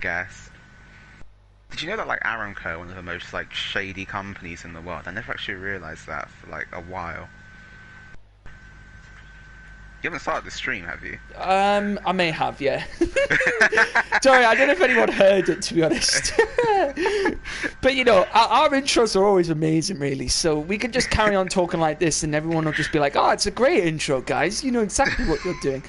guess. Did you know that like Aramco, one of the most like shady companies in the world? I never actually realized that for like a while. You haven't started the stream, have you? I may have, yeah. Sorry, I don't know if anyone heard it, to be honest. But you know, our intros are always amazing, really. So we can just carry on talking like this, and everyone will just be like, "Oh, it's a great intro, guys. You know exactly what you're doing."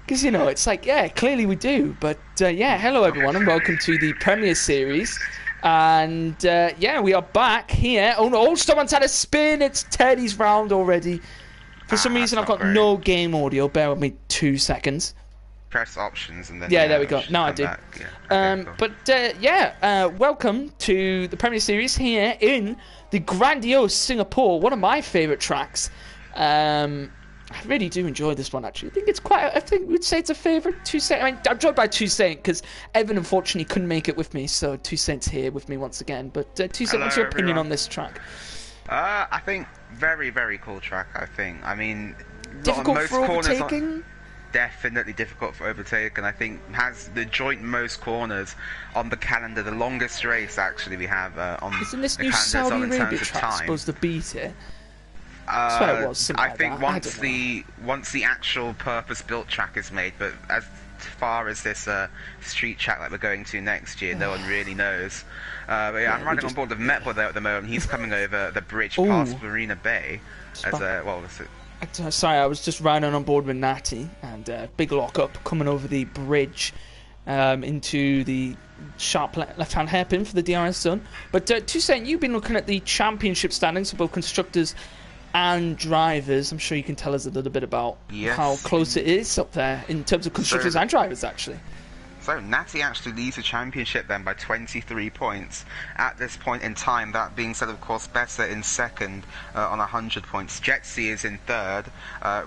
Because you know, it's like, yeah, clearly we do. But yeah, hello everyone, and welcome to the premiere series. And yeah, we are back here. Oh no, someone's had a spin. It's Teddy's round already. For some reason, I've got no game audio. Bear with me 2 seconds. Press options and then... Yeah, there we go. Now I do. Yeah. Okay, cool. But yeah, welcome to the Premier Series here in the grandiose Singapore. One of my favourite tracks. I really do enjoy this one, actually. I think we'd say it's a favourite. Toussaint. I mean, I'm joined by Toussaint because Evan unfortunately couldn't make it with me, so Toussaint's here with me once again. But Toussaint, what's your opinion on this track? I think very, very cool track, I think. I mean... Difficult for overtaking? Definitely difficult for overtaking. I think has the joint most corners on the calendar. The longest race, actually, we have on the calendar. Isn't this new Saudi Arabia track supposed to beat it? I swear it was. I think once the actual purpose-built track is made, but as far as this street track that we're going to next year, no one really knows. But yeah, I'm riding on board with Metboy there at the moment. He's coming over the bridge past Marina Bay as what was it? Sorry, I was just riding on board with Natty and big lock-up coming over the bridge into the sharp left-hand hairpin for the DRS zone. But Toussaint, you've been looking at the championship standings for both constructors and drivers. I'm sure you can tell us a little bit about how close it is up there in terms of constructors and drivers, actually. So Natty actually leads the championship then by 23 points at this point in time. That being said, of course, Besser in second on 100 points. Jetsy is in third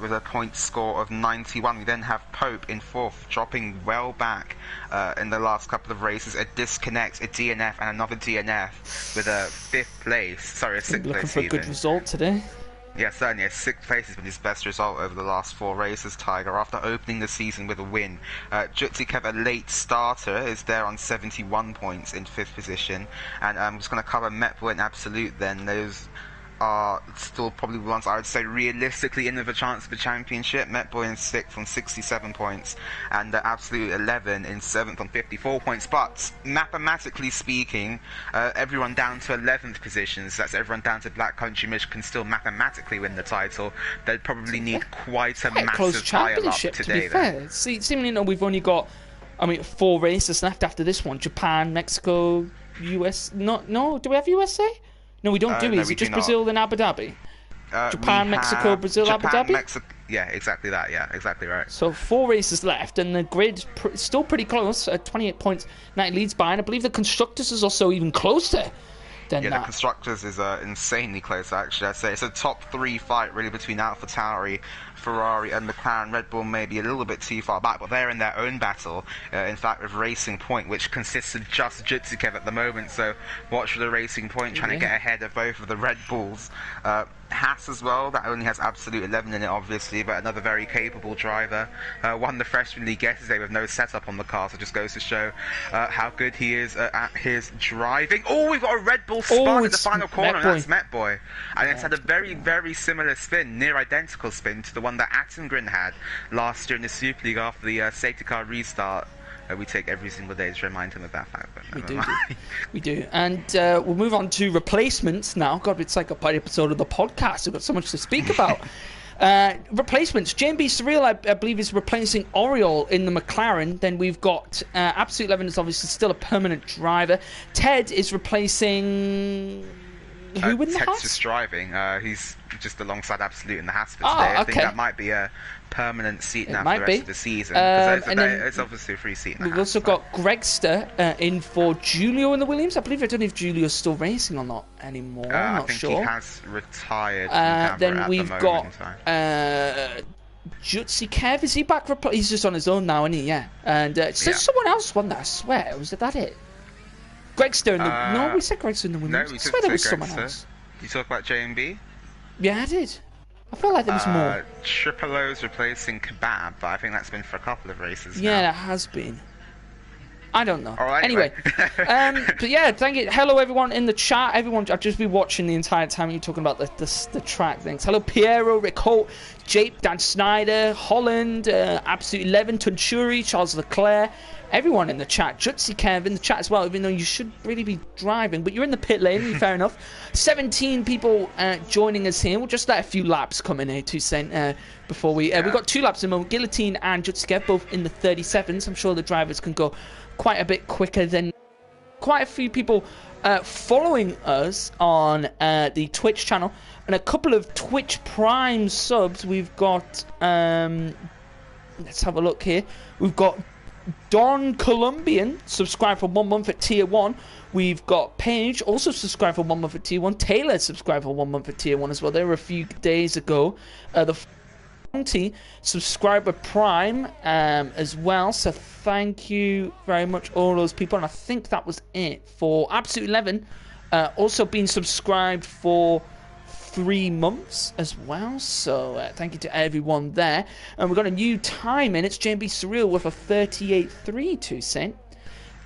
with a point score of 91. We then have Pope in fourth, dropping well back in the last couple of races. A disconnect, a DNF, and another DNF with a sixth place looking for a good result today. Yeah, certainly. Sixth place has been his best result over the last 4 races, Tiger, after opening the season with a win. Jutsikev, a late starter, is there on 71 points in 5th position. And I'm just going to cover Metboy and Absolute then. Those are still probably the ones I would say realistically in with a chance of the championship. Metboy in 6th on 67 points and Absolute 11 in 7th on 54 points. But mathematically speaking, everyone down to 11th positions, that's everyone down to Black Country Mich, can still mathematically win the title. They'd probably need quite a massive pile-up today. To be fair, seemingly we've only got 4 races left after this one. Japan, Mexico, US. No, do we have USA? No, we don't do it. Is it just Brazil and Abu Dhabi? Japan, Mexico, Brazil, Abu Dhabi? Yeah, exactly that. Yeah, exactly right. So 4 races left, and the grid still pretty close at 28 points. Knight leads by, and I believe the Constructors is also even closer than that. Yeah, the Constructors is insanely close, actually. I'd say it's a top 3 fight, really, between AlphaTauri, Ferrari and McLaren. Red Bull may be a little bit too far back, but they're in their own battle, in fact, with Racing Point, which consists of just Jutsikev at the moment, so watch for the Racing Point trying to get ahead of both of the Red Bulls. Haas as well, that only has Absolute 11 in it, obviously, but another very capable driver. Won the Freshman League yesterday with no setup on the car, so just goes to show how good he is at his driving. Oh, we've got a Red Bull spot in the final corner, and that's Metboy. And it's had a very, very similar spin, near identical spin to the one that Attengren had last year in the Super League after the safety car restart. We take every single day to remind him of that fact. But we do. And we'll move on to replacements now. God, it's like a part episode of the podcast. We've got so much to speak about. Replacements. JMB Surreal, I believe, is replacing Oriol in the McLaren. Then we've got Absolute 11 is obviously still a permanent driver. Ted is replacing... Who in the Haas? Ted's just driving. He's just alongside Absolute in the Haas for today. I think that might be a permanent seat now for the rest of the season. Because it's obviously a free seat in the Haas. We've also got Gregster in for Julio in the Williams. I don't know if Julio's still racing or not anymore. I'm not sure. I think he has retired. Then we've got Jutsi Kev. Is he back? He's just on his own now, isn't he? Yeah. And someone else won that, I swear. Was that it? Gregster in the... no, we said Gregster in the Williams. No, we I swear there was someone else. You talk about JMB? Yeah, I did. I feel like there was more. Triple O's replacing Kebab, but I think that's been for a couple of races now. Yeah, it has been. I don't know. All right, anyway, but yeah, thank you. Hello, everyone in the chat. Everyone, I've just been watching the entire time you talking about the track things. Hello, Piero, Rick Holt, Jape, Dan Snyder, Holland, Absolute 11, Tunturi, Charles Leclerc. Everyone in the chat. Jutsi Kev in the chat as well, even though you should really be driving, but you're in the pit lane, fair enough. 17 people joining us here. We'll just let a few laps come in here, 2 cent, before we... we've got 2 laps in a moment. Guillotine and Jutsi Kev, both in the 37s. I'm sure the drivers can go quite a bit quicker than... Quite a few people following us on the Twitch channel, and a couple of Twitch Prime subs. We've got... let's have a look here. We've got... Don Colombian subscribed for 1 month at tier 1. We've got Paige also subscribed for 1 month at tier 1. Taylor subscribed for 1 month at tier 1 as well. They were a few days ago. The Fonty subscriber Prime as well. So thank you very much, all those people. And I think that was it for Absolute 11. Also been subscribed for 3 months as well, so thank you to everyone there. And we've got a new time in. It's JB Surreal with a 38.3 2 cent.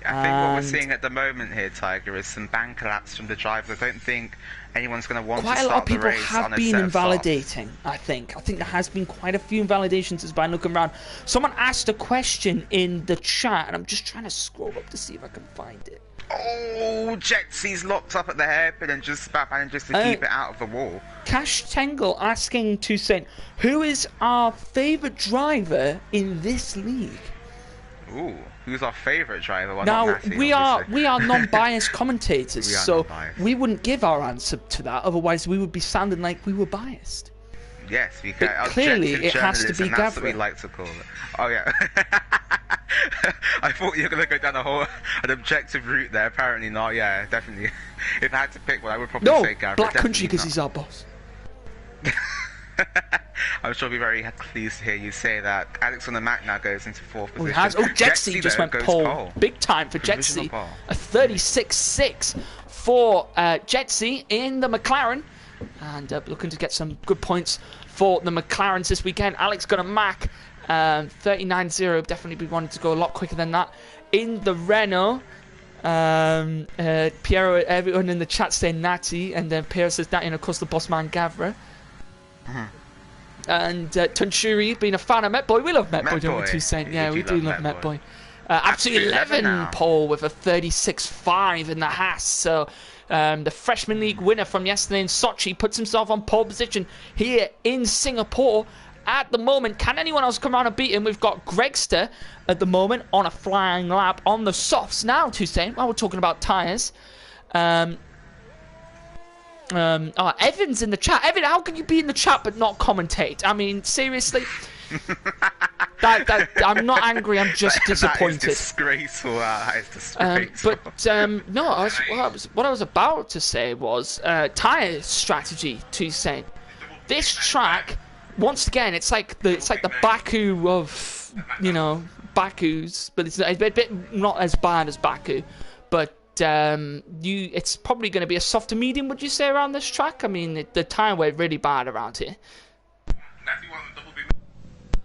I think what we're seeing at the moment here, Tiger, is some bank collapse from the drivers. I don't think anyone's going to want to start the race. Quite a lot of people have been invalidating, I think. there has been quite a few invalidations as by looking around. Someone asked a question in the chat, and I'm just trying to scroll up to see if I can find it. Oh, Jetsy's locked up at the hairpin and just about manages to keep it out of the wall. Cash Tangle asking 2 cent, who is our favourite driver in this league? Ooh, who's our favourite driver? Well, now, Matthew, we are non-biased commentators, so we wouldn't give our answer to that, otherwise we would be sounding like we were biased. Yes, we can. But clearly it has to be Gavra. That's what we like to call it. Oh, yeah. I thought you were going to go down an objective route there. Apparently not. Yeah, definitely. If I had to pick one, I would probably say Gavra. Black Country, because he's our boss. I'm sure he'll be very pleased to hear you say that. Alex on the Mac now goes into 4th position. He has. Jetsy just went pole. Big time for Jetsy. A 36.6 for Jetsy in the McLaren. And looking to get some good points for the McLarens this weekend. Alex got a Mac 39.0. Definitely be wanting to go a lot quicker than that. In the Renault, Piero, everyone in the chat saying Natty, and then Piero says Natty, and of course the boss man Gavra. And Tunchuri, being a fan of Metboy. We love Metboy, don't we, 2 cent? Yeah, we do love Metboy. Absolute 11 pole with a 36.5 in the Haas. So the Freshman League winner from yesterday in Sochi puts himself on pole position here in Singapore at the moment. Can anyone else come around and beat him? We've got Gregster at the moment on a flying lap on the softs now, 2 cent. While we're talking about tyres. Evan's in the chat. Evan, how can you be in the chat but not commentate? I mean, seriously. I'm not angry. I'm just disappointed. That is disgraceful. That is disgraceful. No. What I was about to say was tyre strategy. 2 cent. This track, once again, it's like the Baku of Baku's, but it's a bit not as bad as Baku, but. It's probably going to be a softer medium, would you say, around this track? I mean, the tyre wear really bad around here.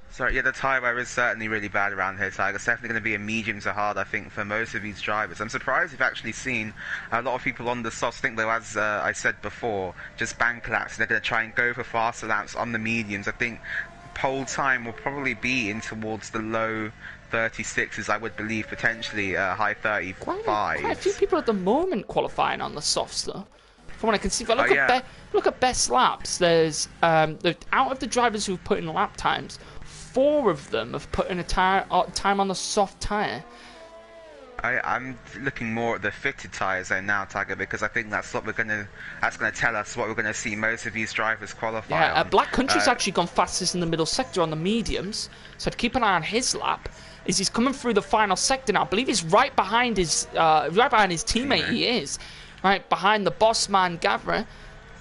Sorry, yeah, the tyre wear is certainly really bad around here, Tiger. It's definitely going to be a medium to hard, I think, for most of these drivers. I'm surprised you've actually seen a lot of people on the softs. I think, though, as I said before, just bank laps. They're going to try and go for faster laps on the mediums. I think pole time will probably be in towards the low 36s, I would believe, potentially high 35s. Quite a few people at the moment qualifying on the softs, though. From what I can see, if I look at best laps, there's out of the drivers who've put in lap times, 4 of them have put in a time on the soft tyre. I'm looking more at the fitted tyres though now, Tiger, because I think that's what that's gonna tell us what we're gonna see most of these drivers qualify. Yeah, Black Country's actually gone fastest in the middle sector on the mediums, so to keep an eye on his lap. He's coming through the final sector now. I believe he's right behind his teammate. He is right behind the boss man Gavra,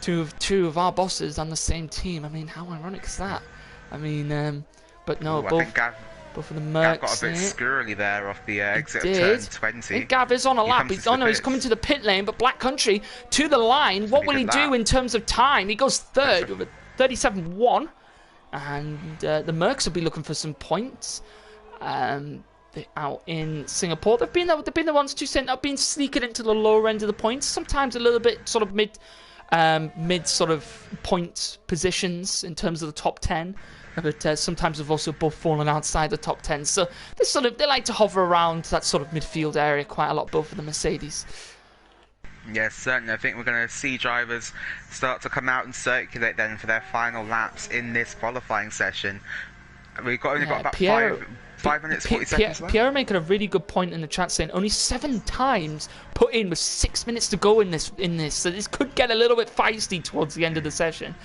two of our bosses on the same team. I mean, how ironic is that? I mean, but no, both of the Mercs. Got a bit squirrely there off the exit of turn 20. Gav is on a lap. He's coming to the pit lane, but Black Country to the line. What will he do in terms of time? He goes third with a 37.1, and the Mercs will be looking for some points. out in Singapore. They've been the ones to send up, been sneaking into the lower end of the points, sometimes a little bit sort of mid sort of point positions in terms of the top 10. But sometimes they've also both fallen outside the top 10. So they like to hover around that sort of midfield area quite a lot, both of the Mercedes. Yes, certainly. I think we're going to see drivers start to come out and circulate then for their final laps in this qualifying session. We've only got about 5 minutes, 40 seconds left. Pierre making a really good point in the chat saying only 7 times put in with 6 minutes to go in this. So this could get a little bit feisty towards the end of the session.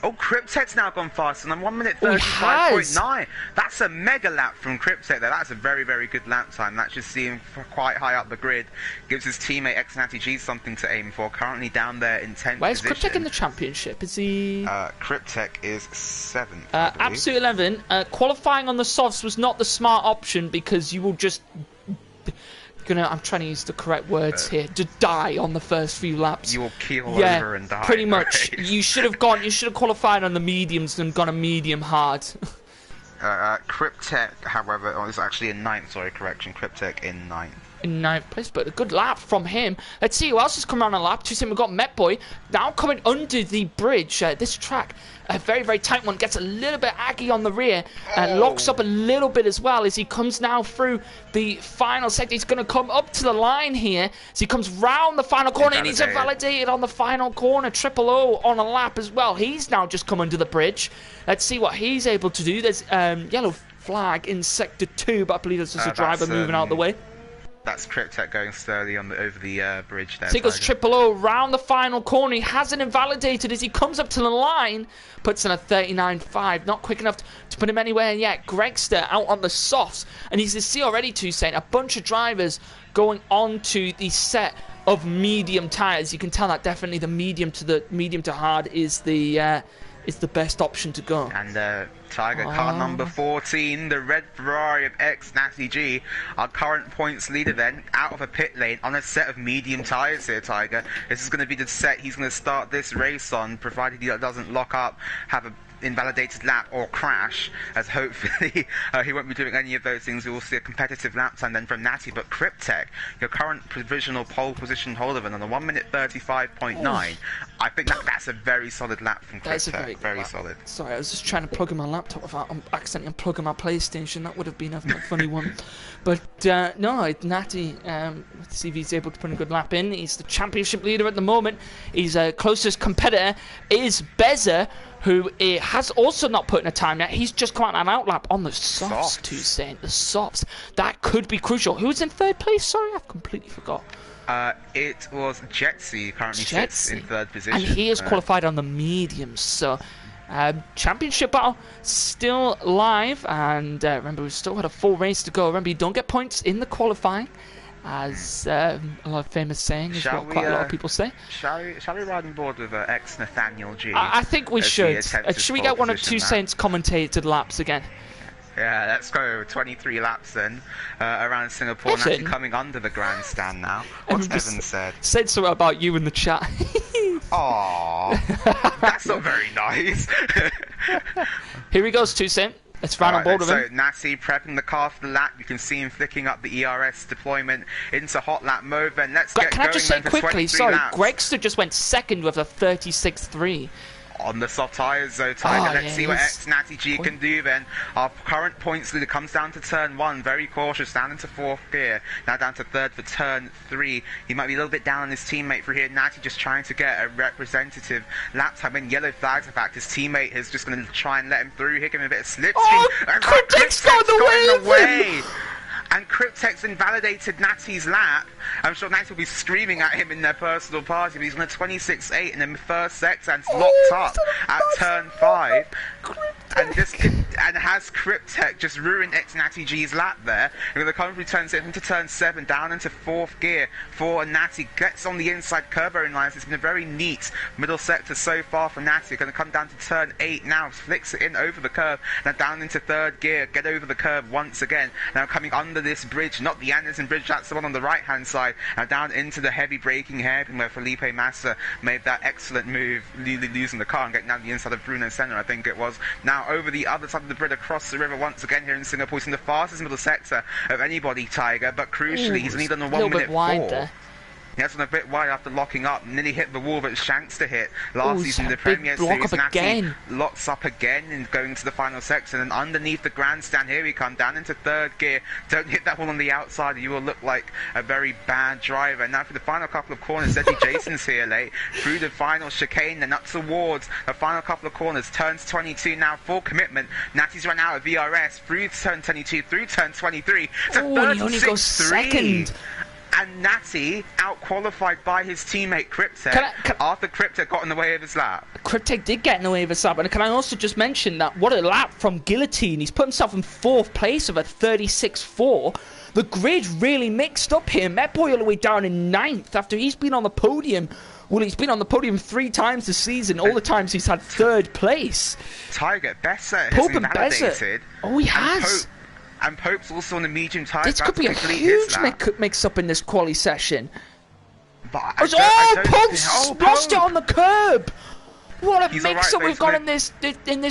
Oh, Cryptek's now gone fast, and I'm 1 minute 35.9. That's a mega lap from Cryptek there. That's a very, very good lap time. That's just seeing quite high up the grid. Gives his teammate XNattyG something to aim for. Currently down there in 10th Where's position. Cryptek in the championship? Is he... Cryptek is 7th, Absolute 11. Qualifying on the softs was not the smart option because you will just... I'm trying to use the correct words here. To die on the first few laps. You will keel over and die. Pretty much. Right? You should have qualified on the mediums and gone a medium hard. Cryptek, however, is actually in 9th. Sorry, correction. Cryptek in 9th. In 9th place, but a good lap from him. Let's see who else has come around a lap. We've got Metboy now coming under the bridge. This track, a very, very tight one, gets a little bit aggy on the rear and locks up a little bit as well as he comes now through the final sector. He's going to come up to the line here as he comes round the final corner and he's invalidated on the final corner. Triple O on a lap as well. He's now just come under the bridge. Let's see what he's able to do. There's yellow flag in sector 2, but I believe there's just a driver moving out of the way. That's Cryptek going slowly over the bridge there. So he goes Triple O round the final corner. He hasn't invalidated as he comes up to the line. Puts in a 39.5. Not quick enough to put him anywhere yet. Gregster out on the softs. And he's to see already, Toussaint, a bunch of drivers going on to the set of medium tyres. You can tell that definitely the medium to hard is the best option to go. And Tiger car number 14, the red Ferrari of XNattyG, our current points leader then, out of a pit lane on a set of medium tyres here, Tiger. This is going to be the set he's going to start this race on, provided he doesn't lock up, have a invalidated lap or crash, as hopefully he won't be doing any of those things. We will see a competitive lap time then from Natty. But Cryptek, your current provisional pole position holder, on a 1 minute 35.9. I think that's a very solid lap from Cryptek. That's a very solid. Sorry, I was just trying to plug in my laptop without accidentally unplugging my PlayStation. That would have been a funny one. But no, Natty, let's see if he's able to put a good lap in. He's the championship leader at the moment. His closest competitor is Beza, who has also not put in a time yet. He's just come out an outlap on the softs, Toussaint. The softs. That could be crucial. Who's in 3rd place? Sorry, I've completely forgot. It was Jetsy, currently sits in 3rd position. And he is qualified on the mediums, so... championship battle still live, and remember, we've still got a full race to go. Remember, you don't get points in the qualifying, as a lot of famous saying is what quite a lot of people say. Shall we ride on board with ex-Nathaniel G? I think we should. Should we get one of Toussaint's commentated laps again? Yeah, let's go 23 laps then around Singapore. And actually coming under the grandstand now. What's Evan said? Said something about you in the chat. Aww, that's not very nice. Here he goes, Toussaint. Let's run on board with him. So Nassi prepping the car for the lap. You can see him flicking up the ERS deployment into hot lap mode. Then let's get going. Can I just say quickly? Sorry, laps. Gregster just went 2nd with a 36.3. On the soft tyres though, Tiger. Let's see what XNattyG can do then. Our current points leader comes down to turn 1, very cautious, down into 4th gear. Now down to 3rd for turn 3. He might be a little bit down on his teammate for here. Natty just trying to get a representative lap time. When yellow flags, in fact, his teammate is just going to try and let him through, hit him a bit of slipstream. And Cryptek's got in the way! And Cryptek's invalidated Natty's lap. I'm sure Natty will be screaming at him in their personal party, but he's on a 26.8 in the first sector and locked up at turn 5. And has Cryptek just ruined XNattyG's lap there? And the commentary turns it into turn 7, down into 4th gear for Natty. Gets on the inside curve very nice. It's been a very neat middle sector so far for Natty. Going to come down to turn 8 now. Flicks it in over the curve. Now down into 3rd gear. Get over the curve once again. Now coming under this bridge, not the Anderson bridge, that's the one on the right hand side. Now down into the heavy braking hairpin where Felipe Massa made that excellent move, losing the car and getting down the inside of Bruno Senna, I think it was. Now over the other side of the grid across the river once again here in Singapore. He's in the fastest middle sector of anybody, Tiger, but crucially, he's only done a 1 minute 4. He has one a bit wide after locking up, nearly hit the wall, but Shanks to hit. Last season in the Premier Series, Natty locks up again and going to the final section, and underneath the grandstand, here we come, down into third gear. Don't hit that one on the outside, you will look like a very bad driver. Now for the final couple of corners, Deadly Jason's here late, through the final chicane, and up towards the final couple of corners, turns 22 now, full commitment. Natty's run out of VRS, through turn 22, through turn 23, to 36.3. He only goes second. And Natty out-qualified by his teammate Cryptek after Cryptek got in the way of his lap. Cryptek did get in the way of his lap, and can I also just mention that what a lap from Guillotine. He's put himself in 4th place of a 36.4. The grid really mixed up here. Metboy all the way down in 9th after he's been on the podium. Well, he's been on the podium 3 times this season. All the times he's had 3rd place. Tiger, Besser has invalidated. Oh, he has. And Pope's also on the medium tire. This could be a huge mix-up in this quali session. But Pope's lost it on the curb! What a mix-up we've got in this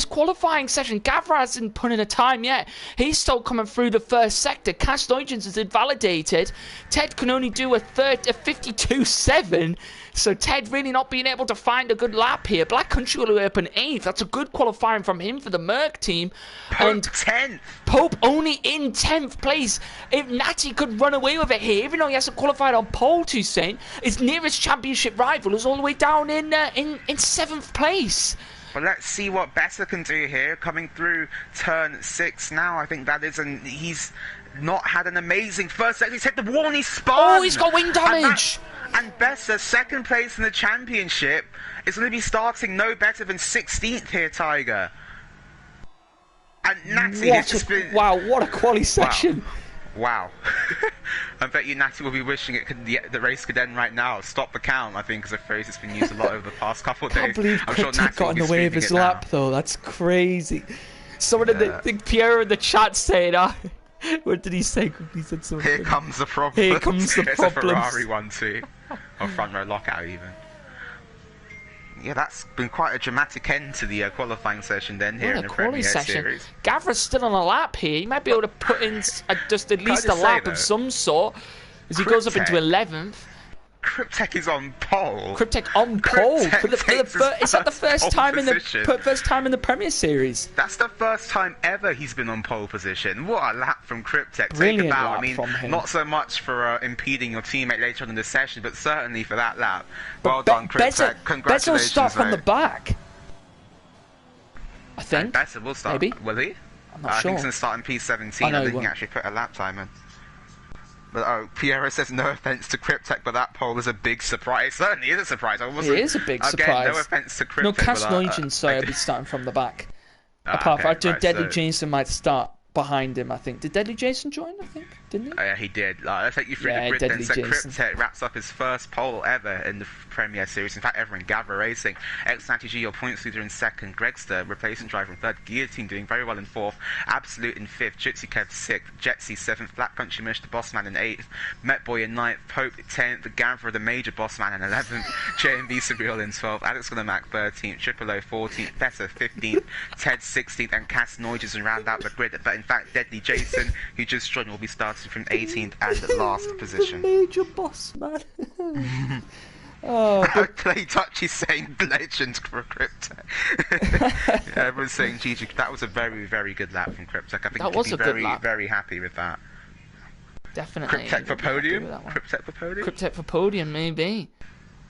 qualifying session. Gavra hasn't put in a time yet. He's still coming through the first sector. Cass Nugents is invalidated. Ted can only do a 52.7. So Ted really not being able to find a good lap here. Black Country will up in 8th. That's a good qualifying from him for the Merc team. Pope and 10th. Pope only in 10th place. If Natty could run away with it here, even though he hasn't qualified on pole, Toussaint, his nearest championship rival is all the way down in 7th place. Well, let's see what Besser can do here. Coming through turn 6 now. I think that is he's not had an amazing first sector. He's hit the wall and he's spun. Oh, he's got wing damage. And Besser, 2nd place in the championship, is going to be starting no better than 16th here, Tiger. And Natty has just been... Wow, what a quali session. Wow. I bet you Natty will be wishing the race could end right now. Stop the count, I think, is a phrase that's been used a lot over the past couple of days. I can't believe Cryptek got in the way of his lap, though. That's crazy. Someone in the Pierre in the chat saying... What did he say? He said something. Here comes the problem. Here comes the problem. It's a Ferrari one too. Or front row lockout even. Yeah, that's been quite a dramatic end to the qualifying session then here in the Premier Series. Gavra's still on a lap here. He might be able to put in just at least a lap of some sort as he goes up into 11th. Cryptek is on pole. Cryptek on pole. Is that the first time in the Premier Series? That's the first time ever he's been on pole position. What a lap from Cryptek. Brilliant lap from him. Not so much for impeding your teammate later on in the session, but certainly for that lap. Well done, Cryptek. Congratulations. Besser will start from the back. I think. Besser will start. Maybe. Will he? I'm not sure. I think he's going to start in P17. I think he actually put a lap time in. But Piero says no offense to Cryptek, but that pole is a big surprise. It certainly is a surprise. It is a big surprise. No offense to Cryptek. No, Cass Nugent, sorry, I'll be starting from the back. Apart from Deadly Jason might start behind him, I think. Did Deadly Jason join, I think? Didn't he? Oh, yeah, he did. Let's take you through the grid then. So Cryptek wraps up his first pole ever in the Premier Series. In fact, ever in Gavra Racing. X-Natty your points leader in 2nd. Gregster, replacement driver in 3rd. Guillotine doing very well in 4th. Absolute in 5th. Jitsi Kev 6th. Jetsy 7th. Black Country Mish, the boss man, in 8th. Metboy in 9th. Pope 10th. Gavra, the major boss man, in 11th. JMB Surreal in 12th. Alex Gunamac 13th. Triple O 14th. Besser 15th. Ted 16th. And Cass Noiges and round out the grid. But in fact, Deadly Jason, who just joined, will be starting from 18th and last position. The major boss man. Clay Touch is saying legend for Cryptek. Everyone's saying GG. That was a very, very good lap from Cryptek. I think that was a very, good lap. Very happy with that. Definitely. Cryptek for podium. Cryptek for podium. Cryptek for podium, maybe.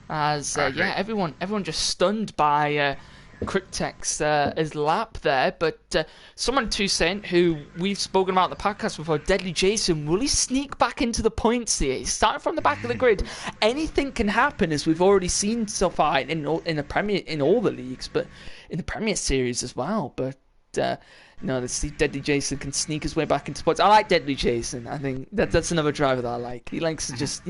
As everyone just stunned by Cryptek's his lap there, but someone Toussaint who we've spoken about in the podcast before, Deadly Jason, will he sneak back into the points here? He's starting from the back of the grid. Anything can happen, as we've already seen so far in the Premier, in all the leagues, but in the Premier Series as well. But let's see, Deadly Jason can sneak his way back into points. I like Deadly Jason. I think that's another driver that I like. He likes to just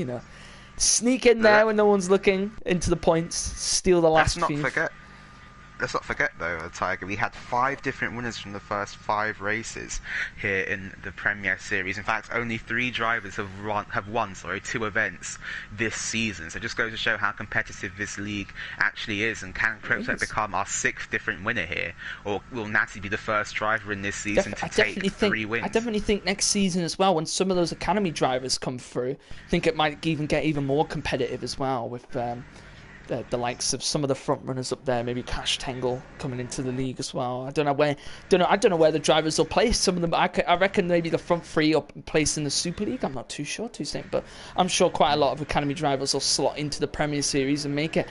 sneak in there when no one's looking into the points, steal the last few. Let's not forget. let's not forget though, Tiger, we had 5 different winners from the first 5 races here in the Premier Series. In fact, only 3 drivers have won 2 events this season. So it just goes to show how competitive this league actually is. And can Cryptek become our 6th different winner here, or will Natty be the first driver in this season to take 3 wins? I definitely think next season as well, when some of those academy drivers come through, I think it might even get even more competitive as well with the likes of some of the front runners up there, maybe Cash Tangle coming into the league as well. I don't know where the drivers will place. Some of them, I reckon maybe the front 3 up placed in the Super League. I'm not too sure, but I'm sure quite a lot of academy drivers will slot into the Premier Series and make it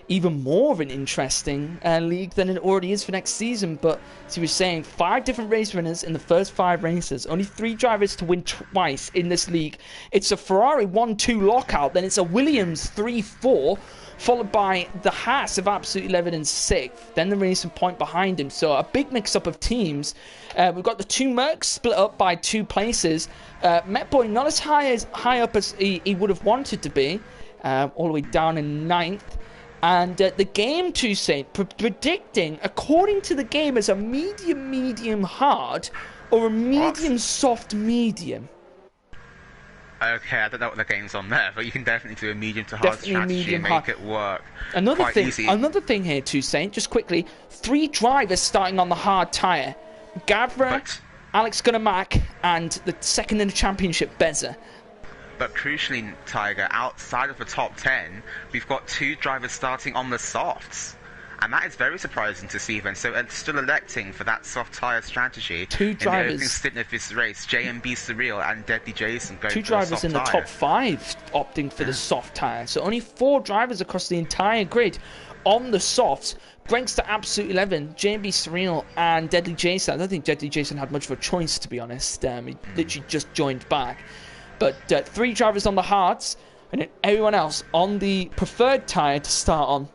even more of an interesting league than it already is for next season. But as you were saying, 5 different race winners in the first 5 races, only 3 drivers to win twice in this league. It's a Ferrari 1-2 lockout, then it's a Williams 3-4, followed by the Haas of Absolute 11 in 6th, then the Racing Point behind him. So a big mix-up of teams. We've got the 2 Mercs split up by 2 places. Metboy not as high up as he would have wanted to be, all the way down in 9th. And the game, Toussaint, predicting, according to the game, as a medium hard or a medium soft medium. Okay, I don't know what the game's on there, but you can definitely do a medium to hard strategy and make it work. Another thing here, Toussaint, just quickly, 3 drivers starting on the hard tyre. Gavra, Alex Gunnermack, and the second in the championship, Beza. But crucially, Tiger, outside of the top 10, we've got 2 drivers starting on the softs. And that is very surprising to see then. So still electing for that soft tyre strategy. 2 drivers. In the opening stint of this race, JMB Surreal and Deadly Jason going 2 for drivers the soft in the tyre. top 5 opting for the soft tyre. So only 4 drivers across the entire grid on the softs. Greg's to Absolute 11, JMB Surreal and Deadly Jason. I don't think Deadly Jason had much of a choice, to be honest. He literally just joined back. But 3 drivers on the hards, and then everyone else on the preferred tyre to start on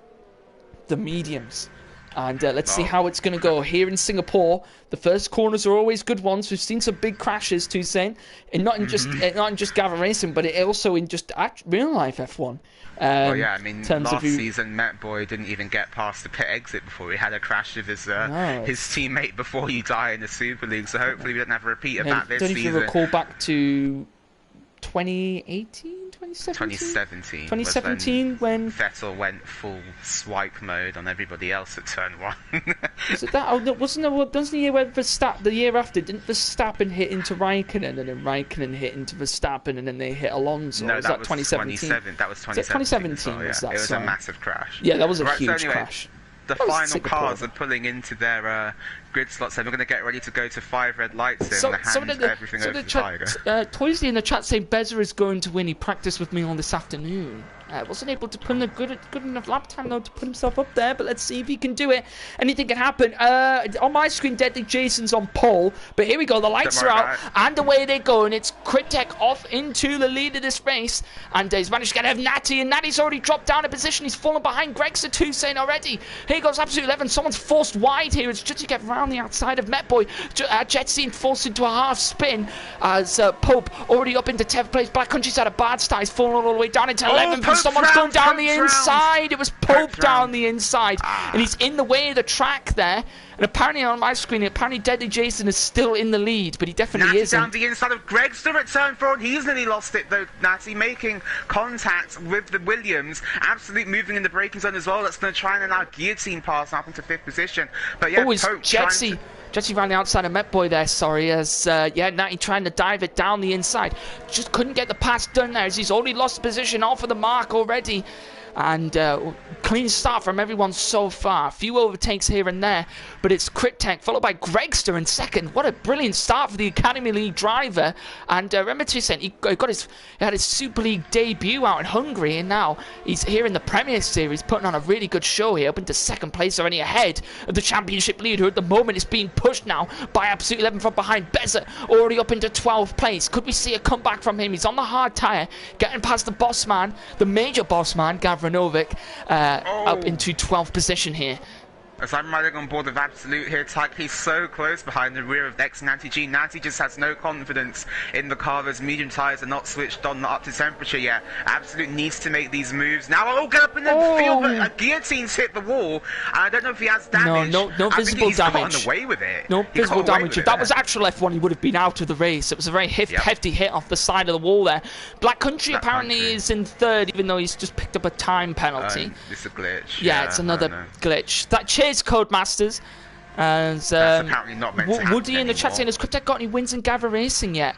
the mediums. And let's see how it's going to go here in Singapore. The first corners are always good ones. We've seen some big crashes, Toussaint, and not in just Gavra Racing, but also in just real life F1. Well, yeah, I mean, last season, Metboy didn't even get past the pit exit before he had a crash with his teammate before you die in the Super League. So hopefully we don't have a repeat of that this season. Don't even recall back to 2018, 2017? 2017 when Vettel went full swipe mode on everybody else at turn 1. Was it that? Oh, no, wasn't the year where the year after, didn't Verstappen hit into Raikkonen and then Raikkonen hit into Verstappen and then they hit Alonso? No, was that that 2017? That was 2017. It was a massive crash. Yeah, that was a huge crash. The final cars are pulling into their grid slots, and we're going to get ready to go to 5 red lights and hand everything over to Tiger. Toysley in the chat saying Beza is going to win. He practiced with me all this afternoon. Wasn't able to put in a good enough lap time though to put himself up there, but let's see if he can do it. Anything can happen. On my screen, Deadly Jason's on pole, but here we go. The lights are out, and away they go, and it's Cryptek off into the lead of this race, and he's managed to get ahead of Natty, and Natty's already dropped down a position. He's fallen behind Greg Toussaint already. Here goes Absolute 11. Someone's forced wide here. It's just to get around the outside of Metboy. Jetsy forced into a half spin as Pope already up into 10th place. Black Country's had a bad start. He's fallen all the way down into 11th. Someone's going down the inside. It was Pope down the inside, and he's in the way of the track there. And apparently on my screen, Deadly Jason is still in the lead, but he definitely isn't. Down the inside of Gregster at turn 4, and he's nearly lost it though. Natty making contact with the Williams, absolute moving in the braking zone as well. That's going to try and allow Guillotine pass up into 5th position. But yeah, Pope Jetsy ran the outside of Metboy there, as Natty trying to dive it down the inside. Just couldn't get the pass done there as he's already lost the position off of the mark already. And clean start from everyone so far. A few overtakes here and there, but it's Cryptek followed by Gregster in 2nd. What a brilliant start for the Academy League driver. And remember Toussaint, he had his Super League debut out in Hungary, and now he's here in the Premier Series, putting on a really good show here, up into 2nd place, already ahead of the championship leader. At the moment is being pushed now by Absolute 11 from behind. Beza already up into 12th place. Could we see a comeback from him? He's on the hard tyre, getting past the boss man, the major boss man, Gavra, up into 12th position here. As I'm riding on board with Absolute here, Tyke, he's so close behind the rear of Dex and Natty G. Natty just has no confidence in the car. Those medium tyres are not switched on, not up to temperature yet. Absolute needs to make these moves. Now, get up in the field, but Guillotine's hit the wall. And I don't know if he has damage. No visible damage. Gotten away with it. No visible damage. If that was actual F1, he would have been out of the race. It was a very hefty hit off the side of the wall there. Black Country apparently is in third, even though he's just picked up a time penalty. It's a glitch. Yeah, it's another glitch. That cheers, Codemasters. And that's apparently not meant to happen Woody in the chat saying, has Cryptek got any wins in Gavra Racing yet?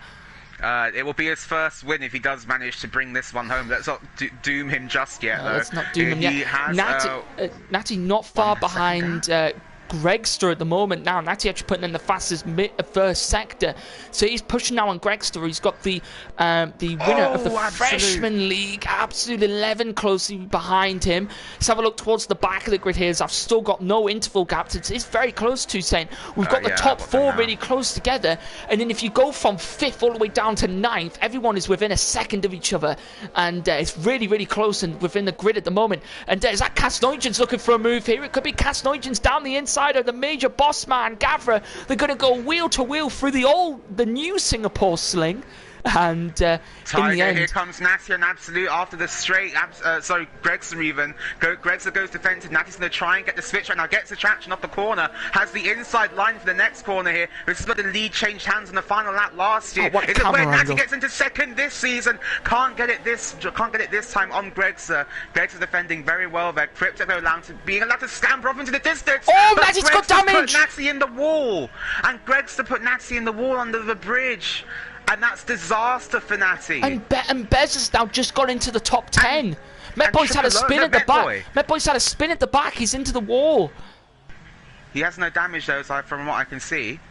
It will be his first win if he does manage to bring this one home. Let's not doom him just yet, though. Let's not doom him yet. Natty not far behind Gregster at the moment now. Natty actually putting in the fastest first sector, so he's pushing now on Gregster. He's got the winner of the Freshman League, Absolute 11, closely behind him. Let's have a look towards the back of the grid here. I've still got no interval gaps. It's very close to saying we've got the top four really close together, and then if you go from 5th all the way down to 9th, everyone is within a second of each other, and it's really close and within the grid at the moment. And is that Casnoigens looking for a move here? It could be Casnoigens down the inside of the major boss man Gavra. They're going to go wheel to wheel through the new Singapore sling. And in the end, here comes Natty and Absolute after the straight. Gregson even. Gregson goes defensive. Natty's going to try and get the switch right now. Gets the traction off the corner. Has the inside line for the next corner here. This is where the lead changed hands on the final lap last year. Is it where Natty gets into second this season? Can't get it this time on Gregson. Gregson's defending very well there. Cryptek being allowed to scamper off into the distance. Oh, Natty's got damage! Put Natty in the wall, and Gregson put Natty in the wall under the bridge. And that's disaster for Natty. And Bez has now just got into the top 10. Metboy's had a spin at the back. Metboy's had a spin at the back. He's into the wall. He has no damage though, from what I can see.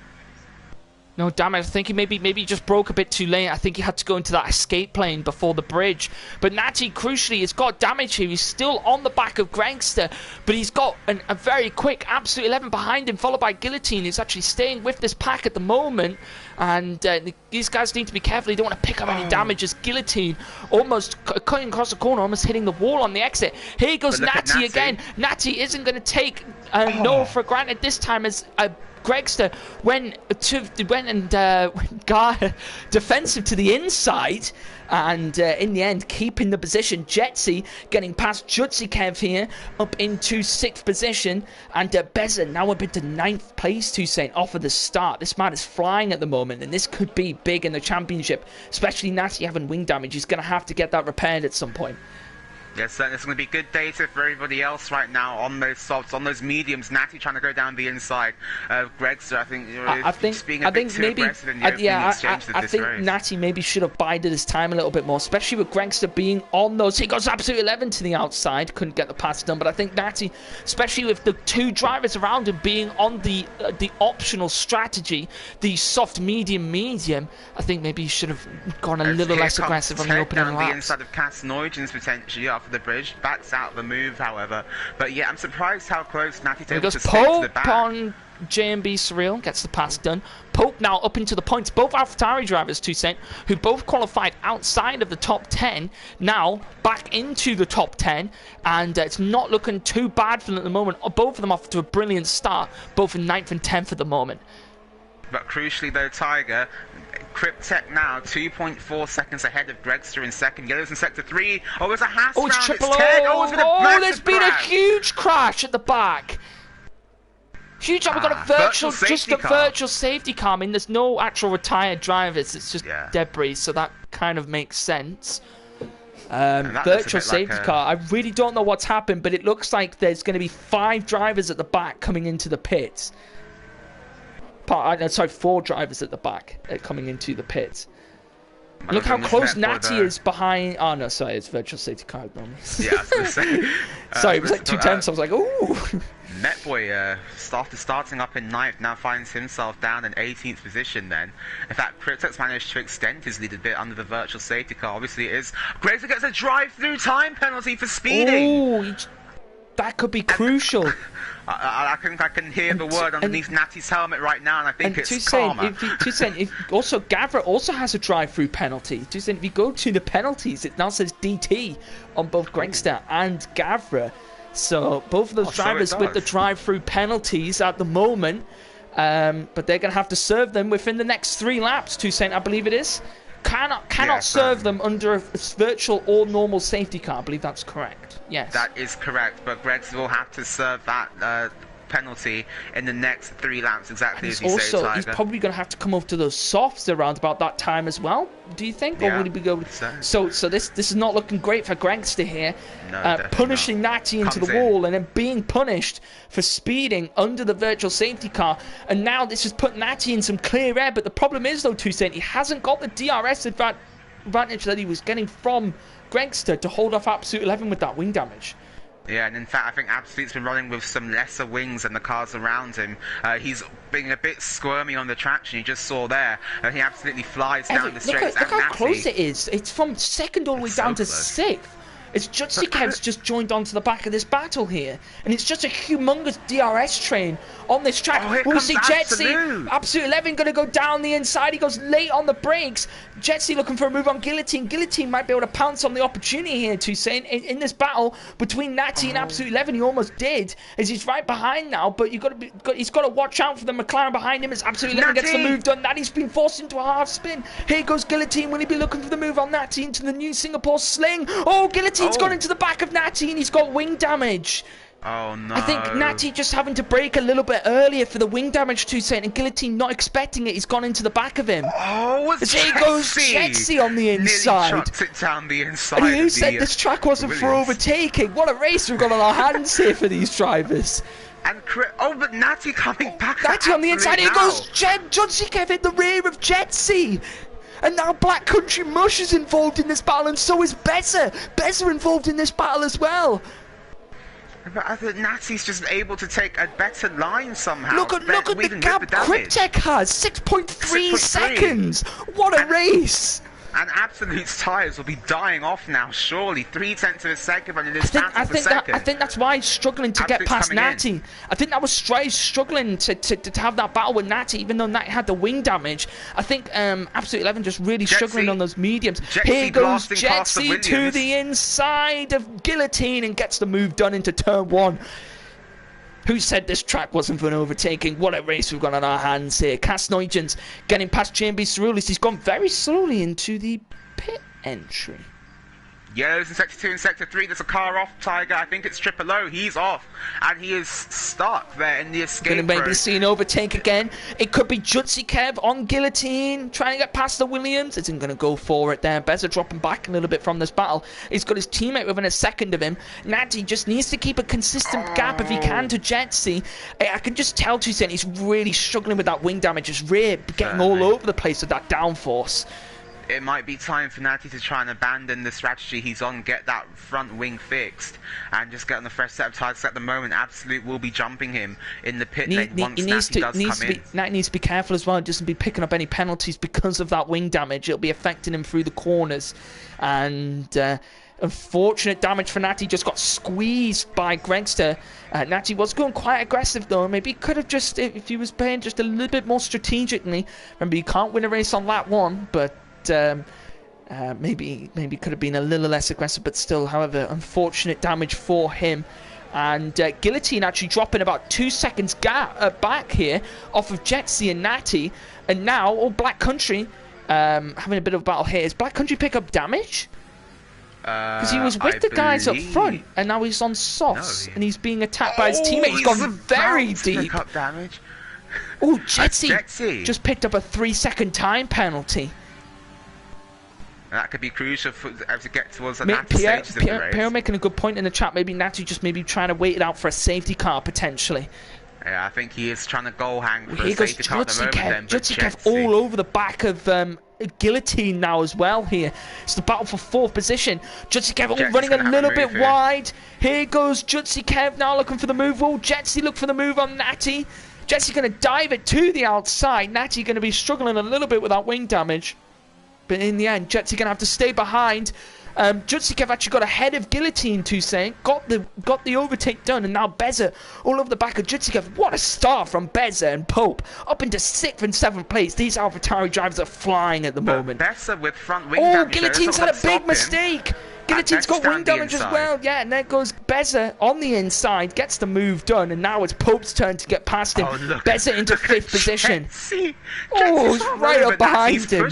No damage. I think he maybe just broke a bit too late. I think he had to go into that escape plane before the bridge. But Natty, crucially, has got damage here. He's still on the back of Gregster, but he's got a very quick Absolute 11 behind him, followed by Guillotine. He's actually staying with this pack at the moment. And these guys need to be careful. They don't want to pick up any damage as Guillotine almost cutting across the corner, almost hitting the wall on the exit. Here goes Natty again. Natty isn't going to take no for granted this time as Gregster went defensive to the inside, and in the end keeping the position. Jetsy getting past Jutsi Kev here up into 6th position, and Beza now up into 9th place to Saint off of the start. This man is flying at the moment, and this could be big in the championship, especially Natty having wing damage. He's going to have to get that repaired at some point. Yes, it's going to be good data for everybody else right now on those softs, on those mediums. Natty trying to go down the inside. Gregster, I think being a bit too aggressive in the opening exchange of this race. Natty maybe should have bided his time a little bit more, especially with Gregster being on those. He goes Absolute 11 to the outside, couldn't get the pass done. But I think Natty, especially with the two drivers around him being on the optional strategy, the soft medium, I think maybe he should have gone a little less aggressive on the opening laps. Down the inside of Casnoigens potentially for the bridge, backs out the move, however. But yeah, I'm surprised how close Natty's able to stick to the back. On JMB Surreal gets the pass done. Pope now up into the points. Both AlphaTauri drivers, Toussaint, who both qualified outside of the top 10, now back into the top 10, and it's not looking too bad for them at the moment. Both of them off to a brilliant start, both in 9th and 10th at the moment. But crucially though, Tiger, Cryptek now 2.4 seconds ahead of Gregster in second. Yellow's in sector 3. Oh, there's a Haas round. It's triple O. There's been a huge crash at the back. Huge. We've got a virtual safety car. I mean, there's no actual retired drivers. It's just debris, so that kind of makes sense. Virtual safety car. I really don't know what's happened, but it looks like there's going to be 5 drivers at the back coming into the pits. 4 drivers at the back coming into the pits. Look how close Natty is behind. Oh no, sorry, it's virtual safety car. Yeah, I was going to say. Sorry, it was like 2 tenths. I was like, ooh. Netboy, after starting up in 9th, now finds himself down in 18th position then. In fact, Cryptek's managed to extend his lead a bit under the virtual safety car. Obviously it is. Gregson gets a drive-through time penalty for speeding. Ooh, that could be crucial. I can hear the word underneath Natty's helmet right now, and I think it's karma. Also, Gavra also has a drive-through penalty. If you go to the penalties, it now says DT on both Gregster and Gavra. So both of those drivers with the drive-through penalties at the moment, but they're going to have to serve them within the next 3 laps. Toussaint, I believe it is. Cannot serve them under a virtual or normal safety car. I believe that's correct. Yes. That is correct, but Greggs will have to serve that penalty in the next 3 laps, exactly as you say, Tiger. He's probably going to have to come over to those softs around about that time as well, do you think? Or would he be going? So this is not looking great for Gregster here. No, punishing Natty into the wall and then being punished for speeding under the virtual safety car. And now this has put Natty in some clear air. But the problem is, though, Toussaint, he hasn't got the DRS advantage that he was getting from Gregster to hold off Absolute 11 with that wing damage. Yeah, and in fact, I think Absolute's been running with some lesser wings than the cars around him. He's being a bit squirmy on the traction. You just saw there. He absolutely flies down the straights. Look how close it is. It's from second all the way down to 6th. It's Jutsi Kev's just joined onto the back of this battle here. And it's just a humongous DRS train on this track. We'll see Jetsi, Absolute 11 going to go down the inside. He goes late on the brakes. Jetsi looking for a move on Guillotine. Guillotine might be able to pounce on the opportunity here, Toussaint. In this battle between Natty and Absolute 11, he almost did, as he's right behind now. But he's got to watch out for the McLaren behind him as Absolute 11 gets the move done. Natty's been forced into a half spin. Here goes Guillotine. Will he be looking for the move on Natty into the new Singapore sling? Oh, Guillotine. He's gone into the back of Natty and he's got wing damage. Oh no. I think Natty just having to brake a little bit earlier for the wing damage to Toussaint, and Guillotine not expecting it. He's gone into the back of him. Oh, it's Here goes Jetsi on the inside. Nearly chucked it down the inside. And who said this track wasn't for overtaking? What a race we've got on our hands here for these drivers. And but Natty coming back. Natty on the inside. Here goes Jutsi Kev in the rear of Jetsi. And now Black Country Mush is involved in this battle, and so is Bezza. Bezza involved in this battle as well. But I think Natty's just able to take a better line somehow. Look at the gap Cryptek has. 6.3 seconds. What a race. And Absolute's tyres will be dying off now, surely. 0.3 of a second running this fast as a second. I think that's why he's struggling to get past Natty. I think that was Strive struggling to have that battle with Natty, even though Natty had the wing damage. I think Absolute 11 just really struggling on those mediums. Here goes Jetsi to the inside of Guillotine and gets the move done into turn 1. Who said this track wasn't for an overtaking? What a race we've got on our hands here. Cass Nugent's getting past JMB Cerulis. He's gone very slowly into the pit entry. Yellows in Sector 2 and Sector 3. There's a car off, Tiger. I think it's Triple O. He's off. And he is stuck there in the escape road. Going to maybe see an overtake again. It could be Jutsi Kev on Guillotine, trying to get past the Williams. Isn't going to go for it there. Bezza dropping back a little bit from this battle. He's got his teammate within a second of him. Natty just needs to keep a consistent gap if he can to Jetsi. I can just tell Toussaint he's really struggling with that wing damage. His rear getting all over the place with that downforce. It might be time for Natty to try and abandon the strategy he's on, get that front wing fixed, and just get on the fresh set of tyres. At the moment, Absolute will be jumping him in the pit lane once Natty does come in. Natty needs to be careful as well, doesn't be picking up any penalties because of that wing damage. It'll be affecting him through the corners. And unfortunate damage for Natty, just got squeezed by Gregster. Natty was going quite aggressive though. Maybe he could have just, if he was playing just a little bit more strategically. Remember, you can't win a race on lap 1, but maybe could have been a little less aggressive, but still, however, unfortunate damage for him. And Guillotine actually dropping about 2 seconds back here off of Jetsi and Natty. And now, Black Country having a bit of a battle here. Is Black Country pick up damage? Because he was with the guys up front, and now he's on softs, and he's being attacked by his teammate. He's gone very deep. Pick up damage. Oh, Jetsi just picked up a 3-second time penalty. That could be crucial to get towards the latter stages of the race. Pierre making a good point in the chat. Maybe Natty just trying to wait it out for a safety car potentially. Yeah, I think he is trying to goal hang for a safety car at the moment. Jutsi Kev all over the back of Guillotine now as well here. It's the battle for 4th position. Jutsi Kev running a little bit wide. Here goes Jutsi Kev now looking for the move. Oh, Jetsi look for the move on Natty. Jetsi going to dive it to the outside. Natty going to be struggling a little bit with that wing damage. But in the end, Jetsi going to have to stay behind. Jutsi Kev actually got ahead of Guillotine, Toussaint. Got the overtake done, and now Bezza all over the back of Jutsi Kev. What a start from Bezza and Pope. Up into 6th and 7th place. These AlphaTauri drivers are flying at the moment. Bezza with front wing damage. Guillotine's had a big mistake. Guillotine's got wing damage as well. Yeah, and there goes Beza on the inside, gets the move done, and now it's Pope's turn to get past him. Beza into 5th position. Oh, he's right up behind him.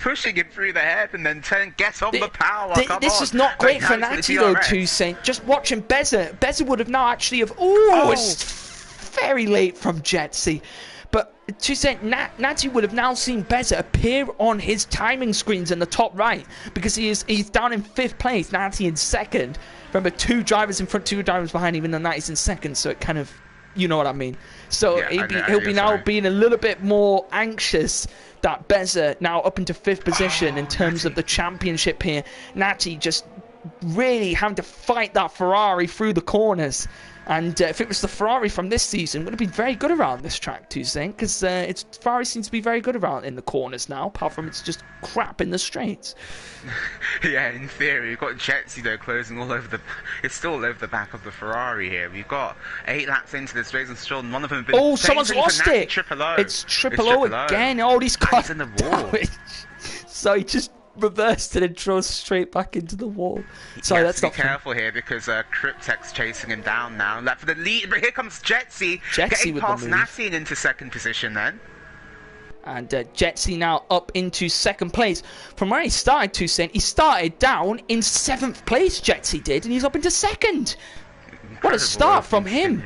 Pushing him through the head, and then get on the power. This is not great for Natty though, Toussaint. Just watching Beza. Beza would have now actually have. Oh, it's very late from Jetsy. But Toussaint, Natty would have now seen Beza appear on his timing screens in the top right, because he's down in 5th place, Natty in 2nd. Remember, 2 drivers in front, 2 drivers behind, even though Natty's in 2nd, so it kind of, you know what I mean. So yeah, he'll be now being a little bit more anxious that Beza now up into 5th position in terms of the championship here. Natty just really having to fight that Ferrari through the corners. And if it was the Ferrari from this season, it would have been very good around this track, Toussaint, because Ferrari seems to be very good around in the corners now, apart from it's just crap in the straights. Yeah, in theory, we've got Jetsy though closing all over it's still all over the back of the Ferrari here. We've got 8 laps into this race, and still none of them have been. Oh, someone's lost it! Triple O. It's Triple O again. Oh, he's got. He's in the wall. So he just reversed it and drove straight back into the wall. Sorry, that's not. Be careful here, because Cryptek's chasing him down now. Left for the lead, but here comes Jetsy getting past Natty and into 2nd position then. And Jetsy now up into 2nd place. From where he started, Toussaint, he started down in 7th place, Jetsy did, and he's up into 2nd. What a start from him.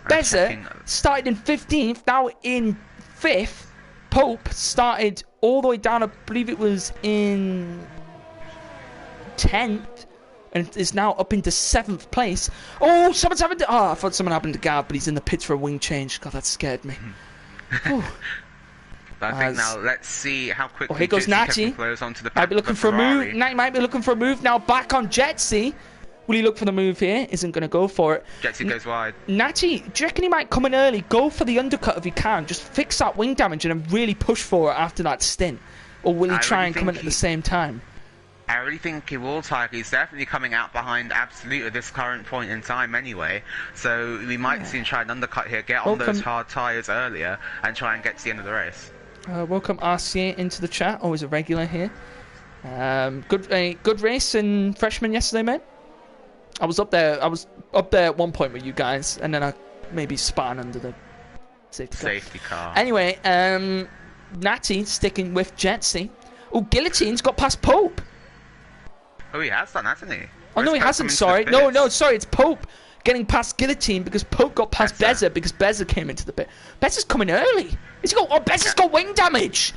Beza started in 15th, now in 5th. Pope started all the way down, I believe it was in 10th, and is now up into 7th place. Oh, someone's happened to... Oh, I thought something happened to Gav, but he's in the pits for a wing change. God, that scared me. But I think now, let's see how quickly here goes Natty. Might be looking for a move. Natty might be looking for a move now back on Jetsy. Will he look for the move here? Isn't going to go for it. Jetsy goes wide. Natty, do you reckon he might come in early? Go for the undercut if he can. Just fix that wing damage and then really push for it after that stint. Or will he try and come in at the same time? I really think he will, Tiger. He's definitely coming out behind Absolute at this current point in time anyway. So we might see him try an undercut here, get on those hard tyres earlier, and try and get to the end of the race. Welcome RCA into the chat. Always a regular here. Good race in Freshman yesterday, mate. I was up there at one point with you guys, and then I maybe spun under the safety car. Anyway, Natty sticking with Jetsy. Oh, Guillotine's got past Pope. Oh, he has done, hasn't he? Oh, no, he hasn't, sorry. No, sorry, it's Pope getting past Guillotine because Pope got past Beza because Beza came into the pit. Beza's coming early. Beza's got wing damage.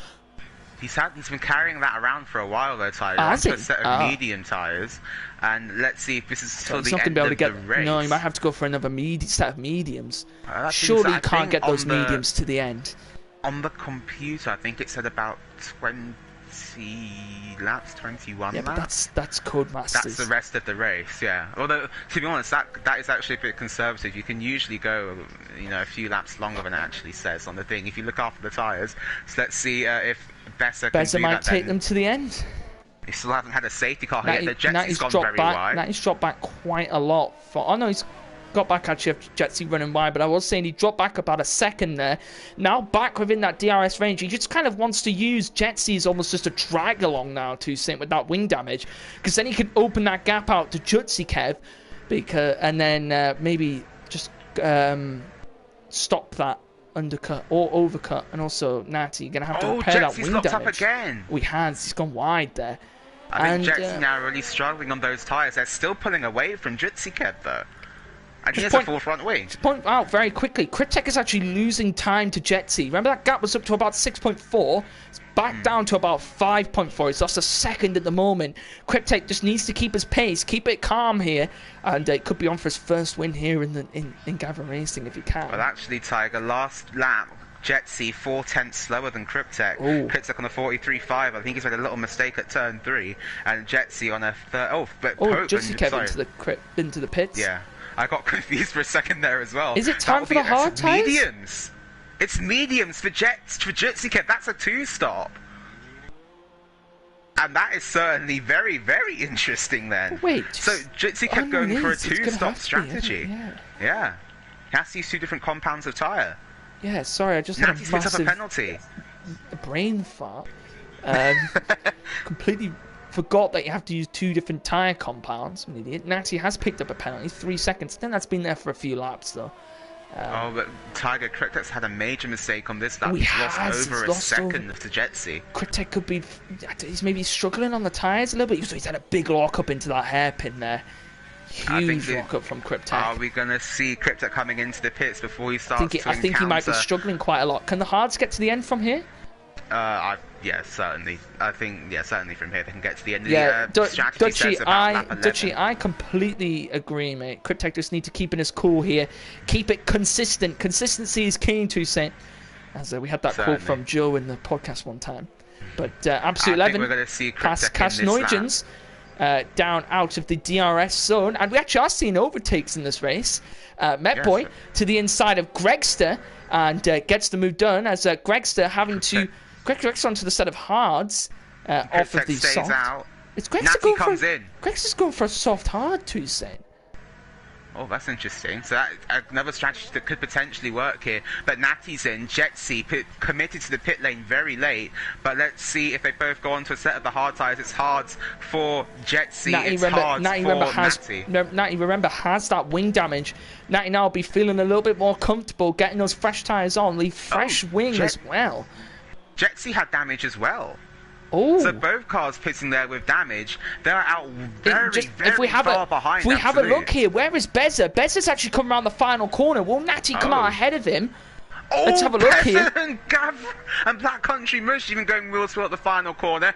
He's been carrying that around for a while though, Tyler. Onto a set of medium tyres. And let's see if this is till the end of the race. No, he might have to go for another set of mediums. Surely you can't get those mediums to the end. On the computer, I think it said about 20 laps, 21 laps. But that's Codemasters. That's the rest of the race, yeah. Although, to be honest, that is actually a bit conservative. You can usually go, a few laps longer than it actually says on the thing if you look after the tyres. So let's see if Beza might take them to the end. He still haven't had a safety car here. The Jetsy's gone very wide. Natty's dropped back quite a lot. He's got back actually of Jetsy running wide, but I was saying he dropped back about a second there. Now back within that DRS range. He just kind of wants to use Jetsy as almost just a drag along now to Saint with that wing damage, because then he could open that gap out to Jutsi Kev, and then maybe just stop that undercut or overcut. And also Natty going to have to repair that wing damage. Up again. He's gone wide there. I think Jetsy now really struggling on those tyres. They're still pulling away from Jutsi Kev though. And he has a full front wing. Just point out very quickly, Cryptek is actually losing time to Jetsy. Remember that gap was up to about 6.4. It's back down to about 5.4. It's lost a second at the moment. Cryptek just needs to keep his pace, keep it calm here, and it could be on for his first win here in Gavra Racing if he can. Well, actually, Tiger, last lap, Jetsy 4/10 slower than Cryptek. Cryptek on a 43.5. I think he's made a little mistake at turn 3, and Jetsy on a Jutsi Kev into the pits. Yeah. I got confused for a second there as well. Is it time for the hard tyres? Mediums. It's mediums for Jutsi Kev. That's a 2-stop. And that is certainly very, very interesting then. Wait. So Jutsi Kev going for a 2-stop strategy. Yeah. He has to use 2 different compounds of tyre. Yeah, sorry, I just had a massive a penalty. brain fart. Completely forgot that you have to use 2 different tyre compounds. I'm an idiot. Natty has picked up a penalty, 3 seconds. I think that's been there for a few laps, though. But Tiger Cryptek's had a major mistake on this lap. He's lost over a second to Jetsy. Cryptek could be... He's maybe struggling on the tyres a little bit. He's had a big lock up into that hairpin there. Huge lock up from Cryptek. Are we going to see Cryptek coming into the pits before he starts I think he might be struggling quite a lot. Can the hards get to the end from here? Yeah, certainly. I think, certainly from here they can get to the end. Yeah, of the strategy Dutchy, I completely agree, mate. Cryptek just need to keep his cool here. Keep it consistent. Consistency is key to Saint. As we had that quote from Joe in the podcast one time. But absolute 11 we're going to see past Kasnoigens down out of the DRS zone. And we actually are seeing overtakes in this race. Metboy to the inside of Gregster and gets the move done as Gregster having to... Gregster's onto the set of hards off of the soft. Out. It's Gregster comes in. Gregster's going for a soft hard too, Saint. Oh, that's interesting. So that's another strategy that could potentially work here. But Natty's in. Jetsy committed to the pit lane very late. But let's see if they both go onto a set of the hard tyres. It's hards for Jetsy. Natty, remember, has that wing damage. Natty now will be feeling a little bit more comfortable getting those fresh tyres on. The fresh wing as well. Jetsy had damage as well. Oh. So both cars pitting there with damage. They're out very far behind. If we have a look here, where is Beza? Beza's actually come around the final corner. Will Natty come out ahead of him? Let's have a look here. And Gavra and Black Country Mush even going wheel split at the final corner.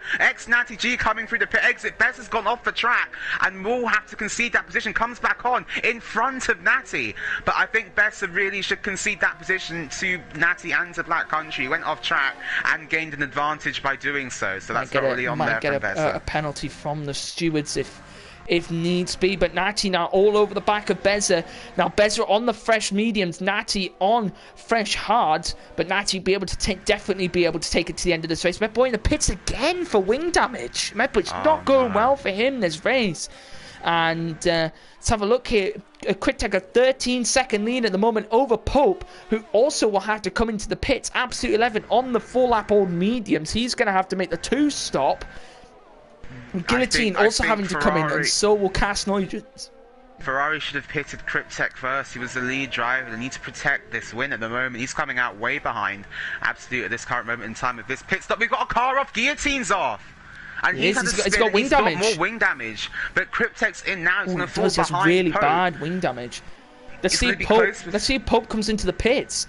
Natty G coming through the pit exit. Bess has gone off the track and will have to concede that position. Comes back on in front of Natty. But I think Bess really should concede that position to Natty and to Black Country. Went off track and gained an advantage by doing so. So that's not really on there from Bess. A penalty from the stewards if needs be, but Natty now all over the back of Beza. Now Beza on the fresh mediums, Natty on fresh hards, but Natty definitely be able to take it to the end of this race. Metboy in the pits again for wing damage. Metboy's not going well for him this race. And let's have a look here. Cryptek a 13-second lead at the moment over Pope, who also will have to come into the pits. Absolute 11 on the 4-lap old mediums. He's going to have to make the 2-stop. Guillotine also having to come in, and so will Kasnoigens. Ferrari should have pitted Cryptek first. He was the lead driver. They need to protect this win at the moment. He's coming out way behind Absolute at this current moment in time. With this pit stop, we've got a car off. Guillotine's off. And he's got wing damage. Got more wing damage. But Cryptek's in now. He's going to fall behind Pope. Really bad wing damage. Let's see if Pope comes into the pits.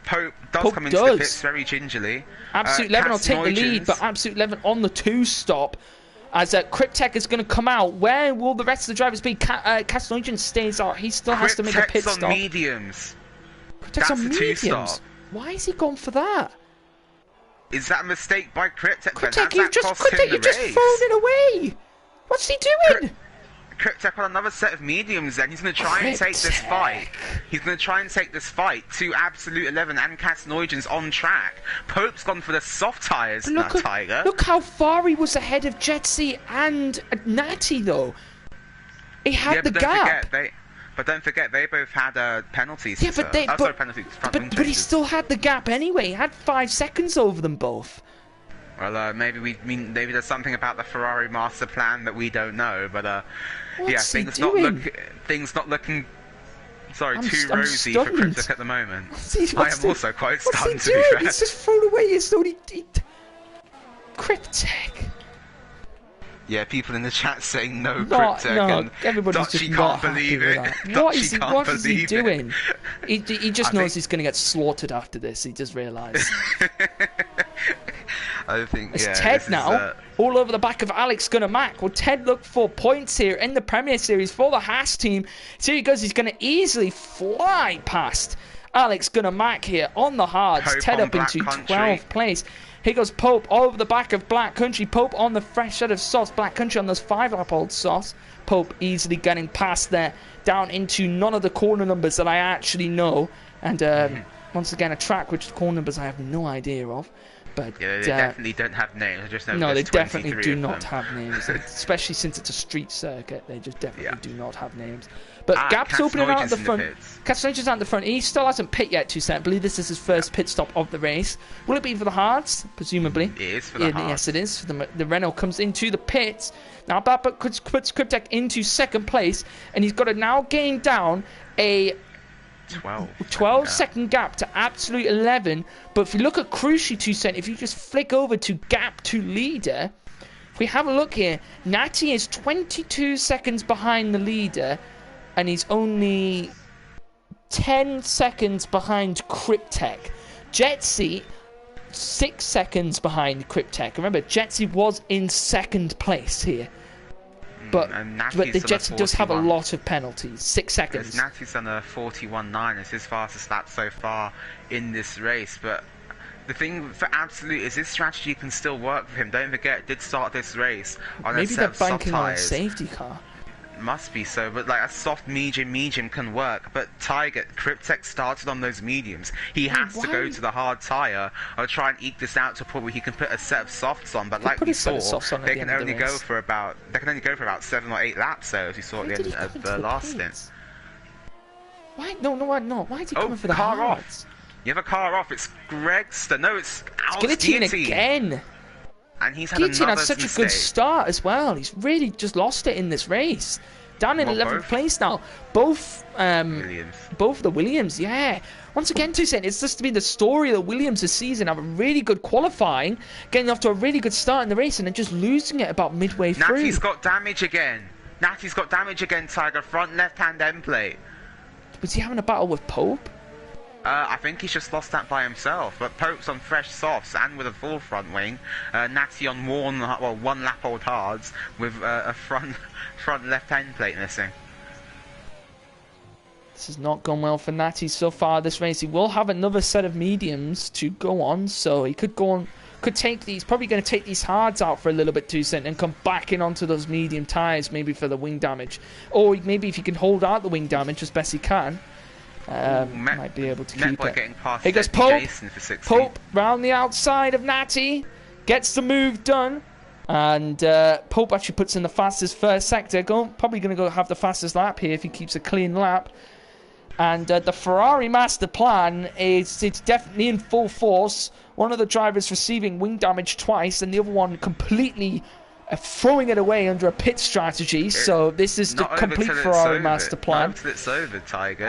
Pope does come into the pits very gingerly. Absolute 11 will take the lead, but Absolute 11 on the 2-stop. As Cryptek is going to come out. Where will the rest of the drivers be? Kasnoigens stays out. He still has to make a pit stop. Cryptek's on mediums. Cryptek's on mediums. Why is he gone for that? Is that a mistake by Cryptek? Cryptek, you've just thrown it away. What's he doing? Cryptek on another set of mediums then. He's going to try and take this fight. He's going to try and take this fight to Absolute 11 and Kasnoigens on track. Pope's gone for the soft tyres, Tiger. Look how far he was ahead of Jetsy and Natty, though. He had the gap. But don't forget, they both had penalties. Yeah, but he still had the gap anyway. He had 5 seconds over them both. Well, maybe there's something about the Ferrari master plan that we don't know, but things not looking too rosy for Cryptek at the moment. I am also quite stunned, to be fair. He's just thrown away his only Cryptek. Yeah, people in the chat saying no Cryptek. No, everybody's just not happy with that. What is he doing? He just knows he's going to get slaughtered after this. He just realised. I think it's Ted now, all over the back of Alex Gunnar-Mack. Will Ted look for points here in the Premier Series for the Haas team? So he goes, he's going to easily fly past Alex Gunnar-Mack here on the hards. Ted up into 12th place. Here goes Pope over the back of Black Country. Pope on the fresh set of sauce. Black Country on those 5-lap old sauce. Pope easily getting past there, down into none of the corner numbers that I actually know. And once again, a track which the corner numbers I have no idea of. But yeah, they definitely don't have names. I just know no, they there's definitely 23 do of not them. have names, especially since it's a street circuit. They just definitely Yeah. do not have names. But Ah, Gap's opening out at the Katzeneugen's in front. pits. Katzeneugen's out the front. He still hasn't pit yet, 2 cent. I believe this is his first pit stop of the race. Will it be for the hards? Presumably. It is for the hards. Yes, it is. The Renault comes into the pits. Now that puts Cryptek into second place, and he's got to now gain down a 12-second gap to absolute 11. But if you look at crucially, 2 cent, if you just flick over to gap to leader, if we have a look here, Natty is 22 seconds behind the leader, and he's only 10 seconds behind Cryptek. Jetsy, 6 seconds behind Cryptek. Remember, Jetsy was in second place here. But the Jetsy does have a lot of penalties. 6 seconds. Natty's done a 41.9. It's his fastest lap so far in this race. But the thing for Absolute is his strategy can still work for him. Don't forget, it did start this race on Maybe a they're set of soft banking on a tyres. safety car. Must be so, but like a soft medium can work. But Tiger, Cryptek started on those mediums. He has to go to the hard tyre or try and eke this out to a point where he can put a set of softs on. But like we saw, they can only go for about 7 or 8 laps. So as you saw at the end of the last stint. Why? No, not. Why is he coming for the car hards? off? You have a car off. It's Gregster. No, it's Guillotine again. And he's had Guillotine had another such mistake. a good start as well. He's really just lost it in this race. Down in 11th place now. Both the Williams, yeah. Once again, 2 cent, it's just to be the story of the Williams this season. Have a really good qualifying, getting off to a really good start in the race, and then just losing it about midway through. Natty's got damage again. Tiger. Front left-hand end plate. Was he having a battle with Pope? I think he's just lost that by himself. But Pope's on fresh softs and with a full front wing. Natty on one lap old hards with a front left end plate missing. This has not gone well for Natty so far this race. He will have another set of mediums to go on, so he could go on. Could take these. Probably going to take these hards out for a little bit, 2 cent, and come back in onto those medium tyres, maybe for the wing damage, or maybe if he can hold out the wing damage as best he can. Might be able to keep it. Here goes Pope. Pope round the outside of Natty, gets the move done, and Pope actually puts in the fastest first sector. Probably going to go have the fastest lap here if he keeps a clean lap. And the Ferrari master plan it's definitely in full force. One of the drivers receiving wing damage twice, and the other one completely throwing it away under a pit strategy. So this is the complete Ferrari master plan. Not until it's over, Tiger.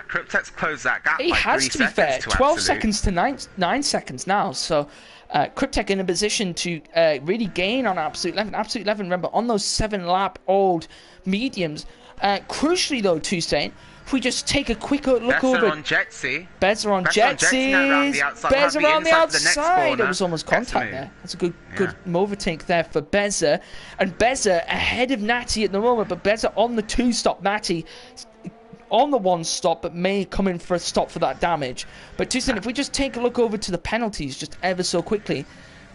Cryptek's closed that gap. He has to be fair. 12 seconds to 9 seconds now. So Cryptek in a position to really gain on Absolute 11. Absolute 11, remember, on those 7-lap old mediums. Crucially though, 2 cent, if we just take a quick look over... Bezer on Jetsy. Bezer on Jetsy. Bezer around the outside. There was almost contact there. That's a good overtake there for Bezer. And Bezer ahead of Natty at the moment, but Bezer on the 2-stop. Natty on the 1-stop, but may come in for a stop for that damage. But 2 cent, if we just take a look over to the penalties just ever so quickly...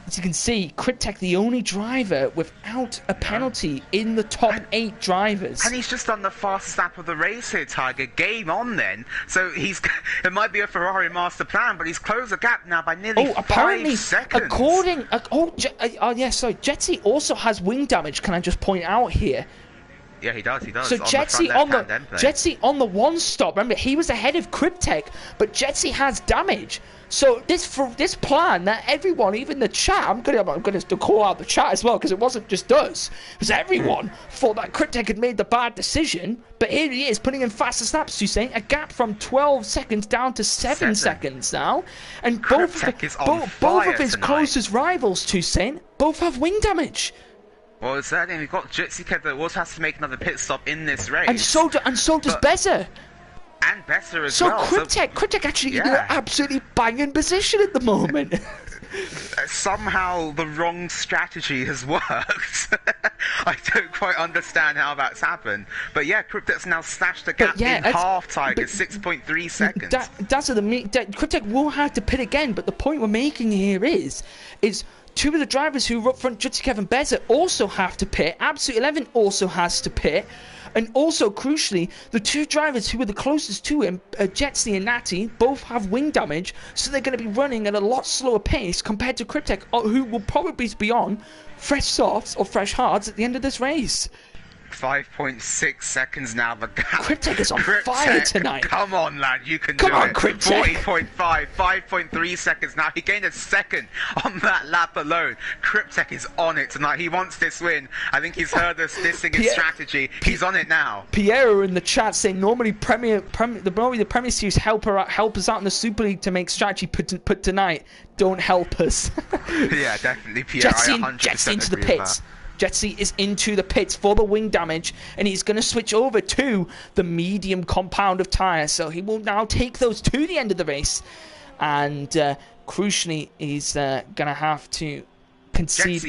As you can see, Cryptek the only driver without a penalty in the top 8 drivers. And he's just done the fastest lap of the race here, Tiger. Game on then. So it might be a Ferrari master plan, but he's closed the gap now by nearly 5 seconds. According... Jetsy also has wing damage, can I just point out here. Yeah, he does. So Jetsy on the 1-stop. Remember, he was ahead of Cryptek, but Jetsy has damage. So this plan that everyone, even the chat, I'm gonna call out the chat as well, because it wasn't just us, because everyone thought that Cryptek had made the bad decision. But here he is putting in faster snaps, to saying a gap from 12 seconds down to 7 seconds now, and both of his closest rivals, to saying, both have wing damage. Well, it's that thing. We've got Jitsy Kev that also has to make another pit stop in this race. And so does Bezer. And Bezer as well. Cryptek actually in an absolutely banging position at the moment. Somehow the wrong strategy has worked. I don't quite understand how that's happened. But yeah, Cryptek's now slashed the gap in half, Tiger, 6.3 seconds. Cryptek will have to pit again, but the point we're making here is 2 of the drivers who were up front, Jitsy Kev and Bezer, also have to pit. Absolute 11 also has to pit. And also, crucially, the two drivers who were the closest to him, Jetsi and Natty, both have wing damage, so they're going to be running at a lot slower pace compared to Cryptek, who will probably be on fresh softs or fresh hards at the end of this race. 5.6 seconds now. The gap. Cryptek is on fire tonight. Come on, lad, you can do Come on, it. Cryptek. 40.5, 5.3 seconds now. He gained a second on that lap alone. Cryptek is on it tonight. He wants this win. I think he's heard us dissing his strategy. He's on it now. Piero in the chat saying normally the Premier Series help us out in the Super League to make strategy put tonight. Don't help us. Yeah, definitely, Piero. Jetsi into the pits. Jetsi is into the pits for the wing damage, and he's going to switch over to the medium compound of tyres. So he will now take those to the end of the race, and crucially, he's going to have to concede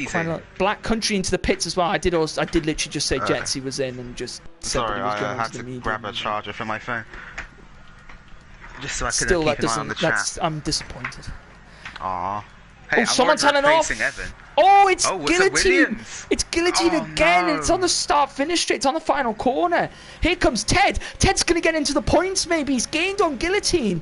Black Country into the pits as well. I did literally just say Jetsi was in, and just said that he was going had to the medium. Grab a charger from my phone, just so I could Still, keep an eye on the chat. I'm disappointed. Aww. Hey, someone's had an off. Evan. Oh, it's Guillotine. It's Guillotine again. No. It's on the start-finish straight. It's on the final corner. Here comes Ted. Ted's going to get into the points, maybe. He's gained on Guillotine.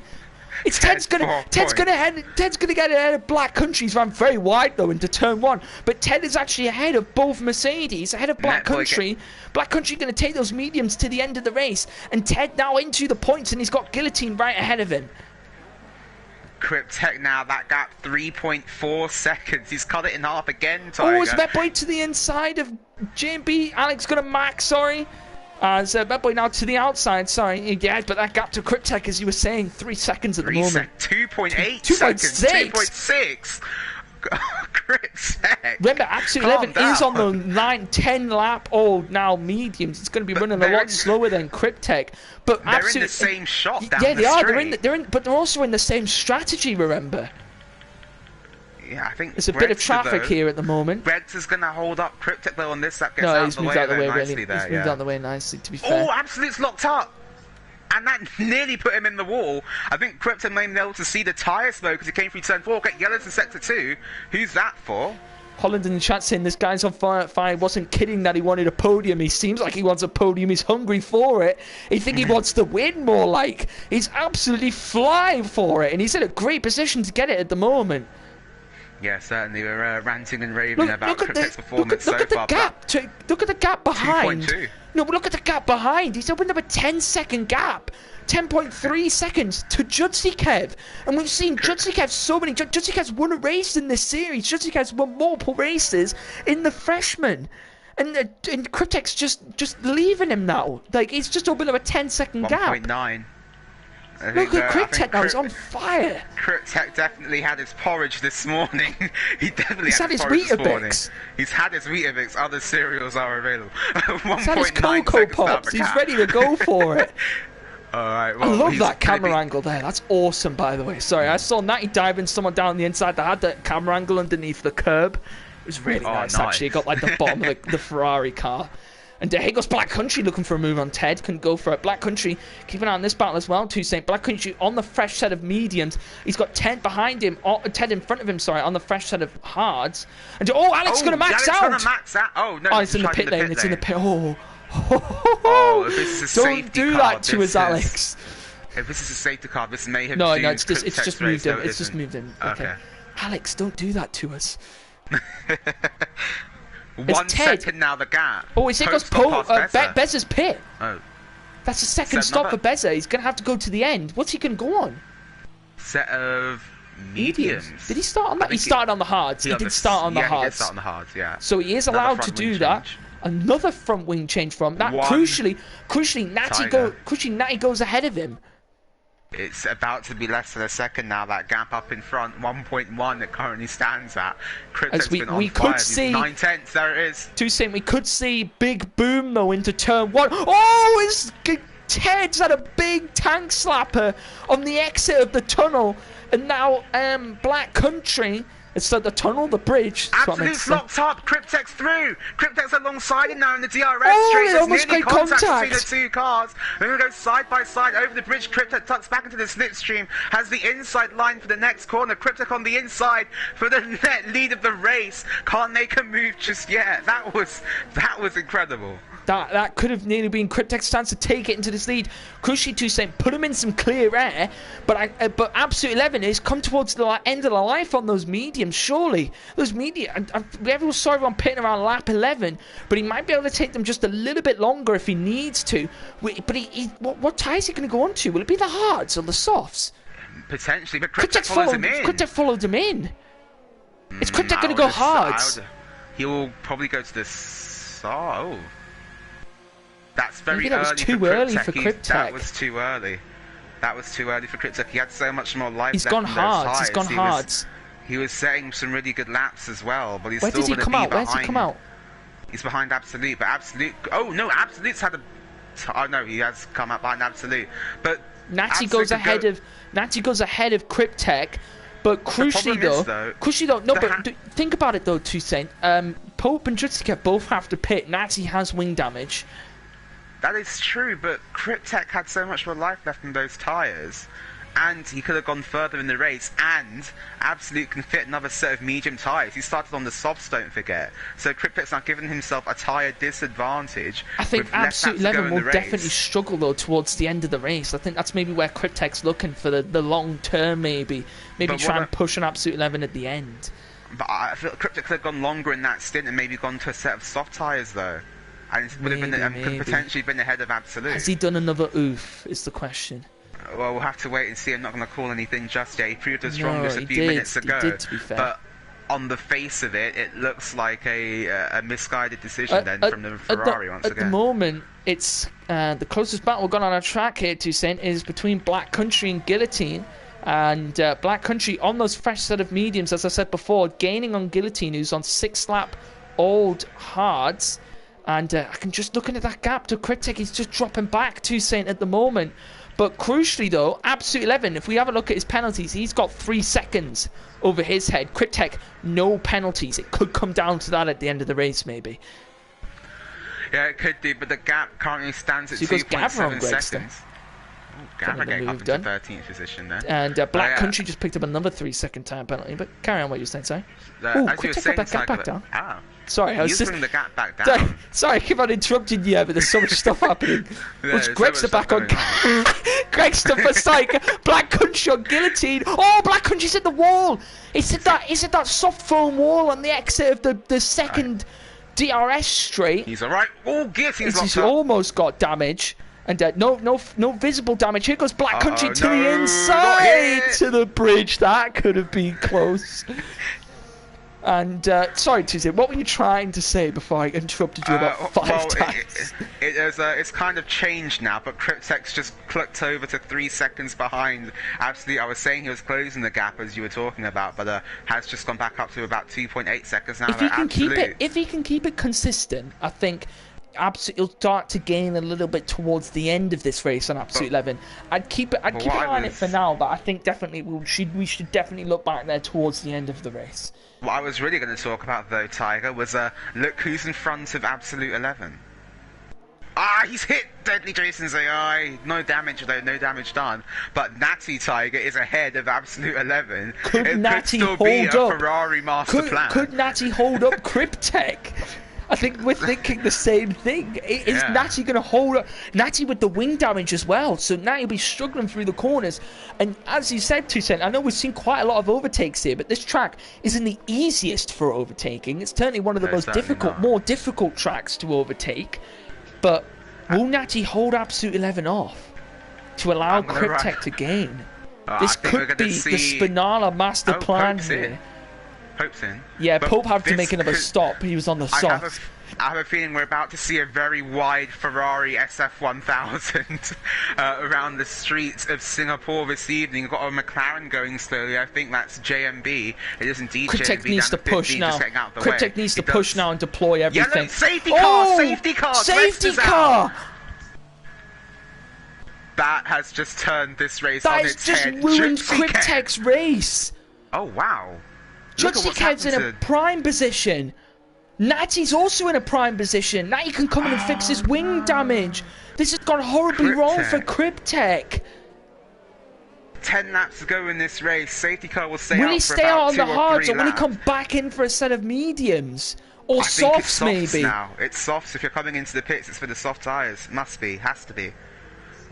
It's Ted's going to get ahead of Black Country. He's ran very wide, though, into turn one. But Ted is actually ahead of both Mercedes, ahead of Black Country. Black Country going to take those mediums to the end of the race. And Ted now into the points, and he's got Guillotine right ahead of him. Cryptek now, that gap 3.4 seconds. He's cut it in half again, Tiger. Oh, it's Metboy to the inside of JB. Alex got a max, sorry. So Metboy now to the outside, sorry. Yeah, but that gap to Cryptek, as you were saying, 3 seconds at the moment. 2.8 seconds. 2.6. Cryptek. Remember, Absolute 11 is on the 9-10 lap. Oh, now mediums. It's going to be running a lot slower than Cryptek. But they're in the same shot down the they are. But they're also in the same strategy, remember. Yeah, I think there's a bit of traffic here at the moment. Reds is going to hold up Cryptek, though, on this lap. He's moved out of the way really. He's moved out of the way nicely, to be fair. Oh, Absolute's locked up. And that nearly put him in the wall. I think Cryptek may be able to see the tyre smoke because he came through turn 4. Get yellow to sector 2. Who's that for? Holland in the chat saying this guy's on fire. Wasn't kidding that he wanted a podium. He seems like he wants a podium. He's hungry for it. He think he wants to win more. Like he's absolutely flying for it, and he's in a great position to get it at the moment. Yeah, certainly. We're ranting and raving about Cryptek's performance look at the gap. Look at the gap behind. 2.2. No, but look at the gap behind. He's opened up a 10-second gap. 10.3 seconds to Judsikev. And we've seen Judsikev so many. Judsikev's won a race in this series. Judsikev's won multiple races in the freshman. And Cryptek's just leaving him now. Like, he's just opened up a 10-second gap. 1.9. Look at Cryptek now, he's on fire. Cryptek definitely had his porridge this morning. He's had his Weetabix. He's had his Weetabix. Other cereals are available. He's had his Cocoa Pops. He's ready to go for it. Alright, well, I love that camera angle there. That's awesome, by the way. Sorry, I saw Natty diving someone down the inside that had that camera angle underneath the curb. It was really nice, actually. It got like the bottom of the Ferrari car. And here goes Black Country looking for a move on Ted. Can go for it. Black Country, keep an eye on this battle as well, too. Saint Black Country on the fresh set of mediums. He's got Ted behind him, Ted in front of him, sorry, on the fresh set of hards. And Alex is going to max out. Oh, no. It's in the pit lane. It's in the pit. This is a Don't do that to us, Alex. If this is a safety car, this may have No, it's just moved him. It's just moved him. Okay. Alex, don't do that to us. 1 second now, the gap. Oh, it's goes Beza's pit. Oh. That's a second stop for Beza. He's going to have to go to the end. What's he going to go on? Set of mediums. Did he start on that? He started on the hards. He did start on the hards. He did start on the hards, yeah. So he is allowed to do that. Another front wing change from that. Crucially, Natty goes ahead of him. It's about to be less than a second now. That gap up in front, 1.1 it currently stands at. Cryptek's been on fire. See 9/10. There it is. We could see big boom though into turn 1. Oh, Ted's had a big tank slapper on the exit of the tunnel, and now Black Country It's like the tunnel, the bridge. Absolute's locked up. Cryptek's through. Cryptek's alongside him now in the DRS Oh, straight. it There's almost nearly got contact contact. between the two cars. They're going to go side by side over the bridge. Cryptek tucks back into the slipstream. Has the inside line for the next corner. Cryptek on the inside for the net lead of the race. Can't make a move just yet. That was incredible. That could have nearly been Cryptek's chance to take it into this lead. Crucially, to say, put him in some clear air, but Absolute 11 has come towards the end of the life on those mediums. Surely those medium. Everyone's sorry about pitting around lap 11, but he might be able to take them just a little bit longer if he needs to. But what tyre is he going to go on to? Will it be the hards or the softs? Potentially, but Cryptek follows him in. Cryptek followed him in. Is Cryptek going to go hards? He will probably go to the oh. That's very Maybe that was too early for Cryptek. That was too early. That was too early for Cryptek. He had so much more life He's left gone in those hards. tyres. He's gone hards. He was setting some really good laps as well, but he's Where still does he going to come be out? behind. Where's he come out? He's behind Absolute, but Absolute... Oh, no, Absolute's had a... Oh, no, he has come out behind Absolute. But Natty goes ahead of Cryptek, but crucially though, no, but think about it though, Toussaint. Pope and Jutsika both have to pit. Natty has wing damage. That is true, but Cryptek had so much more life left in those tyres, and he could have gone further in the race, and Absolute can fit another set of medium tyres. He started on the softs, don't forget. So Cryptek's now given himself a tyre disadvantage. I think Absolute 11 will definitely struggle though towards the end of the race. I think that's maybe where Cryptek's looking for the long term, maybe try and push an Absolute 11 at the end. But I feel Cryptek could have gone longer in that stint and maybe gone to a set of soft tyres though. And it would have been, could potentially been ahead of Absolute. Has he done another oof, is the question. Well, we'll have to wait and see. I'm not going to call anything just yet. He proved us wrong just a few minutes ago. He did, to be fair. But on the face of it, it looks like a misguided decision from the Ferrari once again. At the moment, it's the closest battle we've got on our track here, Toussaint, is between Black Country and Guillotine. And Black Country on those fresh set of mediums, as I said before, gaining on Guillotine, who's on 6-lap old hards. And I can just looking at that gap to Cryptek, he's just dropping back Toussaint at the moment. But crucially though, Absolute 11, if we have a look at his penalties, he's got 3 seconds over his head. Cryptek, no penalties. It could come down to that at the end of the race, maybe. Yeah, it could do, but the gap currently stands at 2.7 seconds. Gavra getting up into 13th position there. And Black Country just picked up another 3-second time penalty, but carry on what you're saying, sorry. As you were saying, that gap back down. Ah. Sorry, I was just... bringing the gap back down. Sorry, I keep on interrupting you, but there's so much stuff happening. Greg's so back on... Greg's stuff aside. Black Country on Guillotine. Oh, Black Country's at the wall. Is it that soft foam wall on the exit of the second DRS straight? He's alright. Oh, Guillotine's locked He's up. almost got damage. And no visible damage. Here goes Black Country to the inside, to the bridge. That could have been close. And sorry, Toussaint, what were you trying to say before I interrupted you about 5 times? It's kind of changed now, but Cryptek's just clucked over to 3 seconds behind. Absolutely, I was saying he was closing the gap as you were talking about, but has just gone back up to about 2.8 seconds now. If he can keep it consistent, I think Absolute, he'll start to gain a little bit towards the end of this race on Absolute 11. I'd keep an eye on it for now, but I think definitely we should definitely look back there towards the end of the race. What I was really going to talk about though, Tiger, was look who's in front of Absolute 11. He's hit Deadly Jason's AI. No damage though, no damage done. But Natty Tiger is ahead of Absolute 11. Could Natty hold up? Ferrari master plan. Could Natty hold up Cryptek? I think we're thinking the same thing. Is Natty going to hold up? Natty with the wing damage as well, so Natty will be struggling through the corners. And as you said, Toussaint, I know we've seen quite a lot of overtakes here, but this track isn't the easiest for overtaking. It's certainly one of the more difficult tracks to overtake. But will Natty hold Absolute 11 off to allow Cryptek to gain? This could be the Spinala master plan here. Pope's in. Yeah, Pope had to make another stop. He was on the soft. I have a feeling we're about to see a very wide Ferrari SF1000 around the streets of Singapore this evening. We've got a McLaren going slowly. I think that's JMB. It is indeed Cryptek JMB. needs to push now. Cryptek needs to push now and deploy everything. Yellow, safety car! Safety car! Safety car! That has just turned this race on its head. That has just ruined Cryptek's race. Oh, wow. Kev's in a prime position. Natty's also in a prime position. Natty can come in and fix his wing damage. This has gone horribly wrong for Cryptek. 10 laps to go in this race. Safety car will stay out for about 2 or 3 laps. Will he stay out on the hards, or will he come back in for a set of mediums? Or softs, maybe? Now. It's softs. If you're coming into the pits, it's for the soft tyres. Must be. Has to be.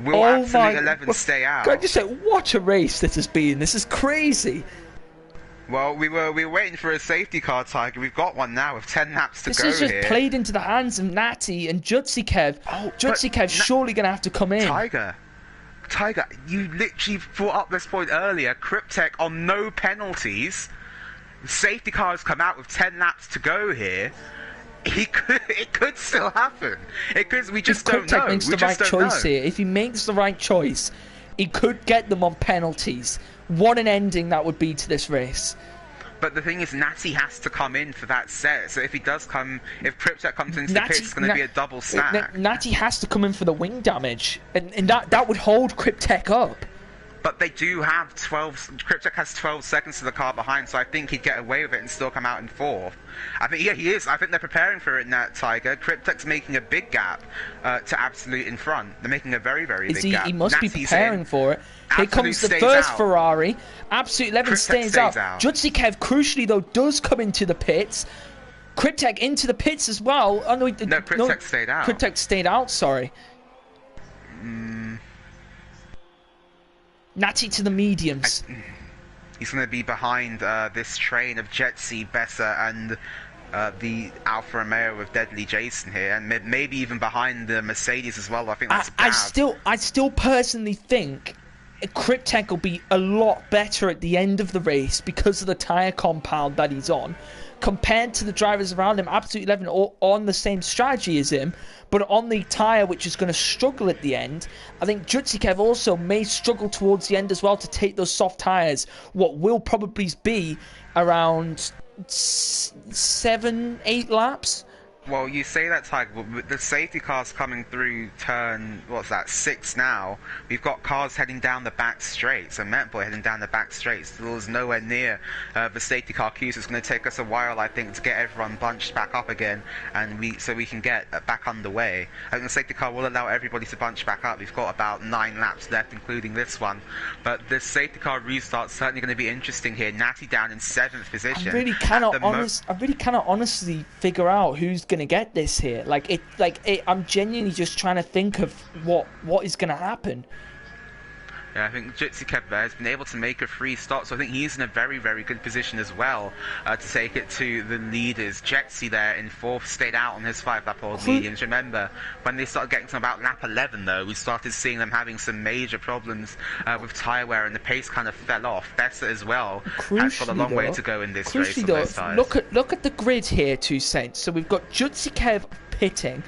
Will Absolute 11 stay out? Can I just say, what a race this has been. This is crazy. Well, we were waiting for a safety car, Tiger. We've got one now with 10 laps to go here. This is just played into the hands of Natty and Jutsy Kev. Jutsy Kev's surely going to have to come in. Tiger, you literally brought up this point earlier. Cryptek on no penalties. Safety cars come out with 10 laps to go here. It could still happen. We just don't know. If Cryptek makes the right choice here, if he makes the right choice, he could get them on penalties. What an ending that would be to this race. But the thing is, Natty has to come in for that set. So if Cryptek comes into the pits, it's going to be a double stack. Natty has to come in for the wing damage, and that would hold Cryptek up. But they do have 12... Cryptek has 12 seconds to the car behind, so I think he'd get away with it and still come out in 4th. I think, yeah, he is. I think they're preparing for it in that, Tiger. Cryptek's making a big gap to Absolute in front. They're making a very, very big gap. He must be preparing for it. Here comes the first Ferrari. Absolute 11 stays out. Jutsy Kev, crucially, though, does come into the pits. Cryptek into the pits as well. Oh, no, Cryptek stayed out. Cryptek stayed out, sorry. Natty to the mediums. He's going to be behind this train of Jetsy, Besser, and the Alfa Romeo with Deadly Jason here, and maybe even behind the Mercedes as well. I think that's bad. I still personally think Cryptek will be a lot better at the end of the race because of the tyre compound that he's on, compared to the drivers around him. Absolute 11 on the same strategy as him, but on the tyre which is going to struggle at the end. I think Jutsy Kev also may struggle towards the end as well to take those soft tyres, what will probably be around 7-8 laps. Well, you say that, Tiger, but with the safety cars coming through turn, 6 now, we've got cars heading down the back straight, so Metboy heading down the back straight, still is nowhere near the safety car queues. It's going to take us a while, I think, to get everyone bunched back up again, and so we can get back underway. I think the safety car will allow everybody to bunch back up. We've got about 9 laps left, including this one, but this safety car restart's certainly going to be interesting here. Natty down in 7th position. I really cannot honestly figure out who's going to get this here. I'm genuinely just trying to think of what is going to happen. Yeah, I think Jutsy Kev has been able to make a free start, so I think he's in a very, very good position as well to take it to the leaders. Jetsy there in 4th stayed out on his 5-lap-old mediums. Remember, when they started getting to about lap 11, though, we started seeing them having some major problems with tyre wear, and the pace kind of fell off. Besser as well has got a long way to go in this race on those tyres. Look at the grid here, 2 cents. So we've got Jutsy Kev pitting,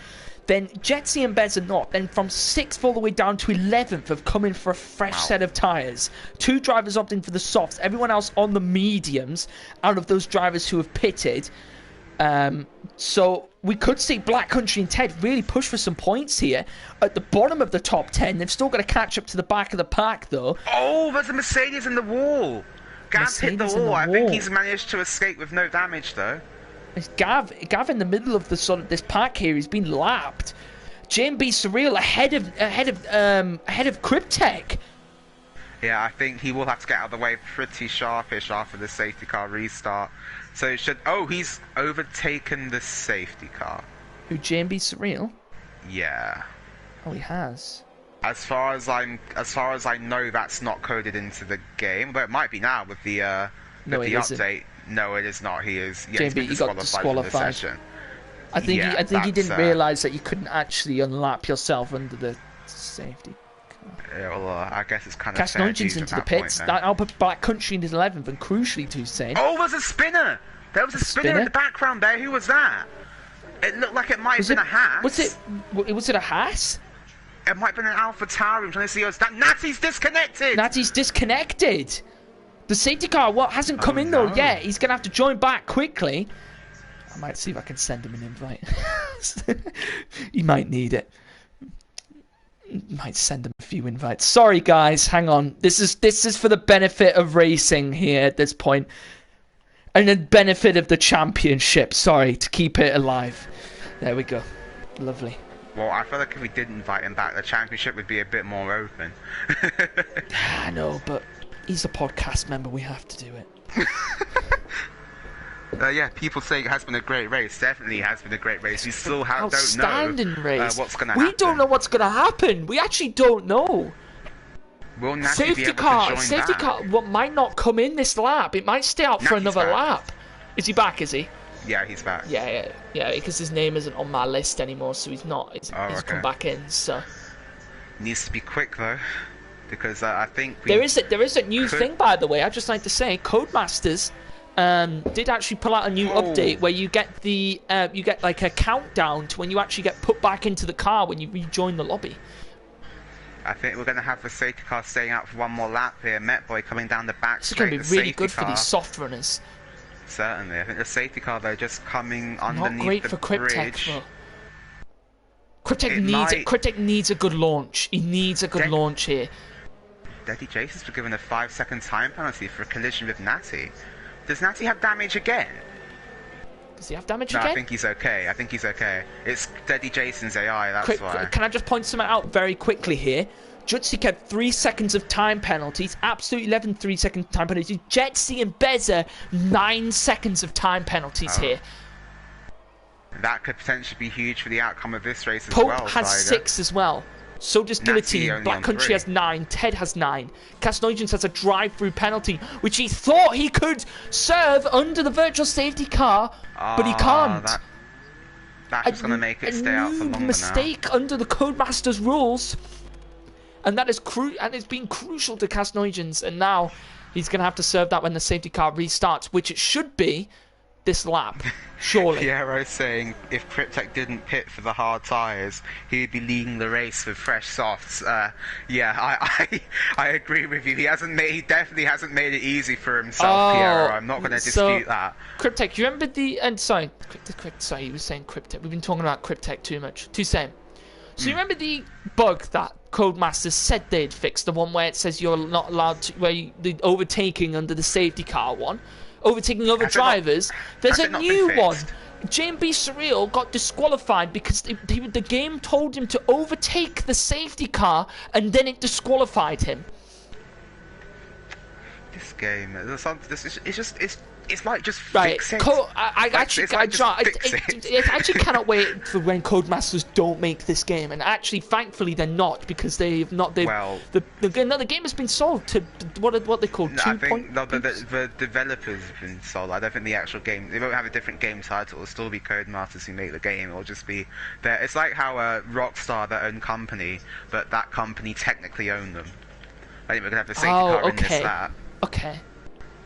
then Jetsy and Bez are not. Then from 6th all the way down to 11th have come in for a fresh set of tyres. 2 drivers opting for the softs. Everyone else on the mediums out of those drivers who have pitted. So we could see Black Country and Ted really push for some points here. At the bottom of the top 10, they've still got to catch up to the back of the pack, though. Oh, there's a Mercedes in the wall. Gav hit the wall. I think he's managed to escape with no damage, though. It's Gav in the middle of this pack here. He's been lapped. JMB Surreal ahead of Cryptek. Yeah, I think he will have to get out of the way pretty sharpish after the safety car restart. So it should. Oh, he's overtaken the safety car. Who, JMB Surreal? Yeah. Oh, he has. As far as I know, that's not coded into the game, but it might be now with the update. Isn't. No, it is not. He is. Yeah, JB, he got disqualified. I think he didn't realise that you couldn't actually unlap yourself under the safety car. Yeah, well, I guess it's kind of Cast Nugent's into the pits. I'll put Black Country in his 11th, and crucially, to say. Oh, there's a spinner! There was a spinner in the background there. Who was that? It looked like it might have been a Haas. Was it a Haas? It might have been an Alpha Tauri. I'm trying to see. Natty's disconnected! Natty's disconnected! The safety car hasn't come in though yet. He's going to have to join back quickly. I might see if I can send him an invite. He might need it. Might send him a few invites. Sorry guys, hang on. This is for the benefit of racing here at this point. And the benefit of the championship, sorry, to keep it alive. There we go. Lovely. Well, I feel like if we did invite him back, the championship would be a bit more open. I know, but he's a podcast member. We have to do it. Yeah, people say it has been a great race. Definitely has been a great race. We still don't know what's going to happen. We don't know what's going to happen. We actually don't know. Will Natty be able to join Safety car might not come in this lap. It might stay out for another lap. Is he back, is he? Yeah, he's back. Yeah, because his name isn't on my list anymore, so he's not. He's come back in, so... Needs to be quick, though, because I think there is a new thing, by the way. I'd just like to say, Codemasters did actually pull out a new update where you get like a countdown to when you actually get put back into the car when you rejoin the lobby. I think we're going to have the safety car staying out for one more lap here. Metboy coming down the back straight. This is going to be really good for these soft runners. Certainly. I think the safety car, though, just coming underneath Not great the for Cryptek, bridge. though. Cryptek needs a good launch. He needs a good launch here. Daddy Jason's been given a 5-second time penalty for a collision with Natty. Does Natty have damage again? Does he have damage no, again? I think he's okay. It's Daddy Jason's AI, that's why. Can I just point something out very quickly here? Jutsi kept 3 seconds of time penalties. Absolute 11 3-second time penalties. Jetsi and Beza 9 seconds of time penalties here. That could potentially be huge for the outcome of this race as Pope well. Pope has 6 as well. So does Guillotine. Black Country has 9. Ted has 9. Casnogens has a drive-through penalty, which he thought he could serve under the virtual safety car, but he can't. That's just going to make it stay out for longer now. Mistake under the Codemasters rules. And that is it's been crucial to Casnogens, and now he's going to have to serve that when the safety car restarts, which it should be this lap, surely. Piero's saying if Cryptek didn't pit for the hard tyres, he'd be leading the race with fresh softs. Yeah, I agree with you. He definitely hasn't made it easy for himself, Piero. I'm not going to dispute that. Cryptek, you remember the... sorry, he was saying Cryptek. We've been talking about Cryptek too much. Too same. So you remember the bug that Codemasters said they'd fix, the one where it says you're not allowed to, the overtaking under the safety car one, overtaking other drivers? There's a new one. JMB Surreal got disqualified because the game told him to overtake the safety car and then it disqualified him. This game, it's like just right. Fix it. I actually cannot wait for when Codemasters don't make this game, and actually, thankfully, they're not, because the game has been sold to what they call 2 point. The developers have been sold. I don't think the actual game. They won't have a different game title. It'll still be Codemasters who make the game. It'll just be there. It's like how Rockstar, their own company, but that company technically own them. I think we're gonna have the safety car in this lap. Okay.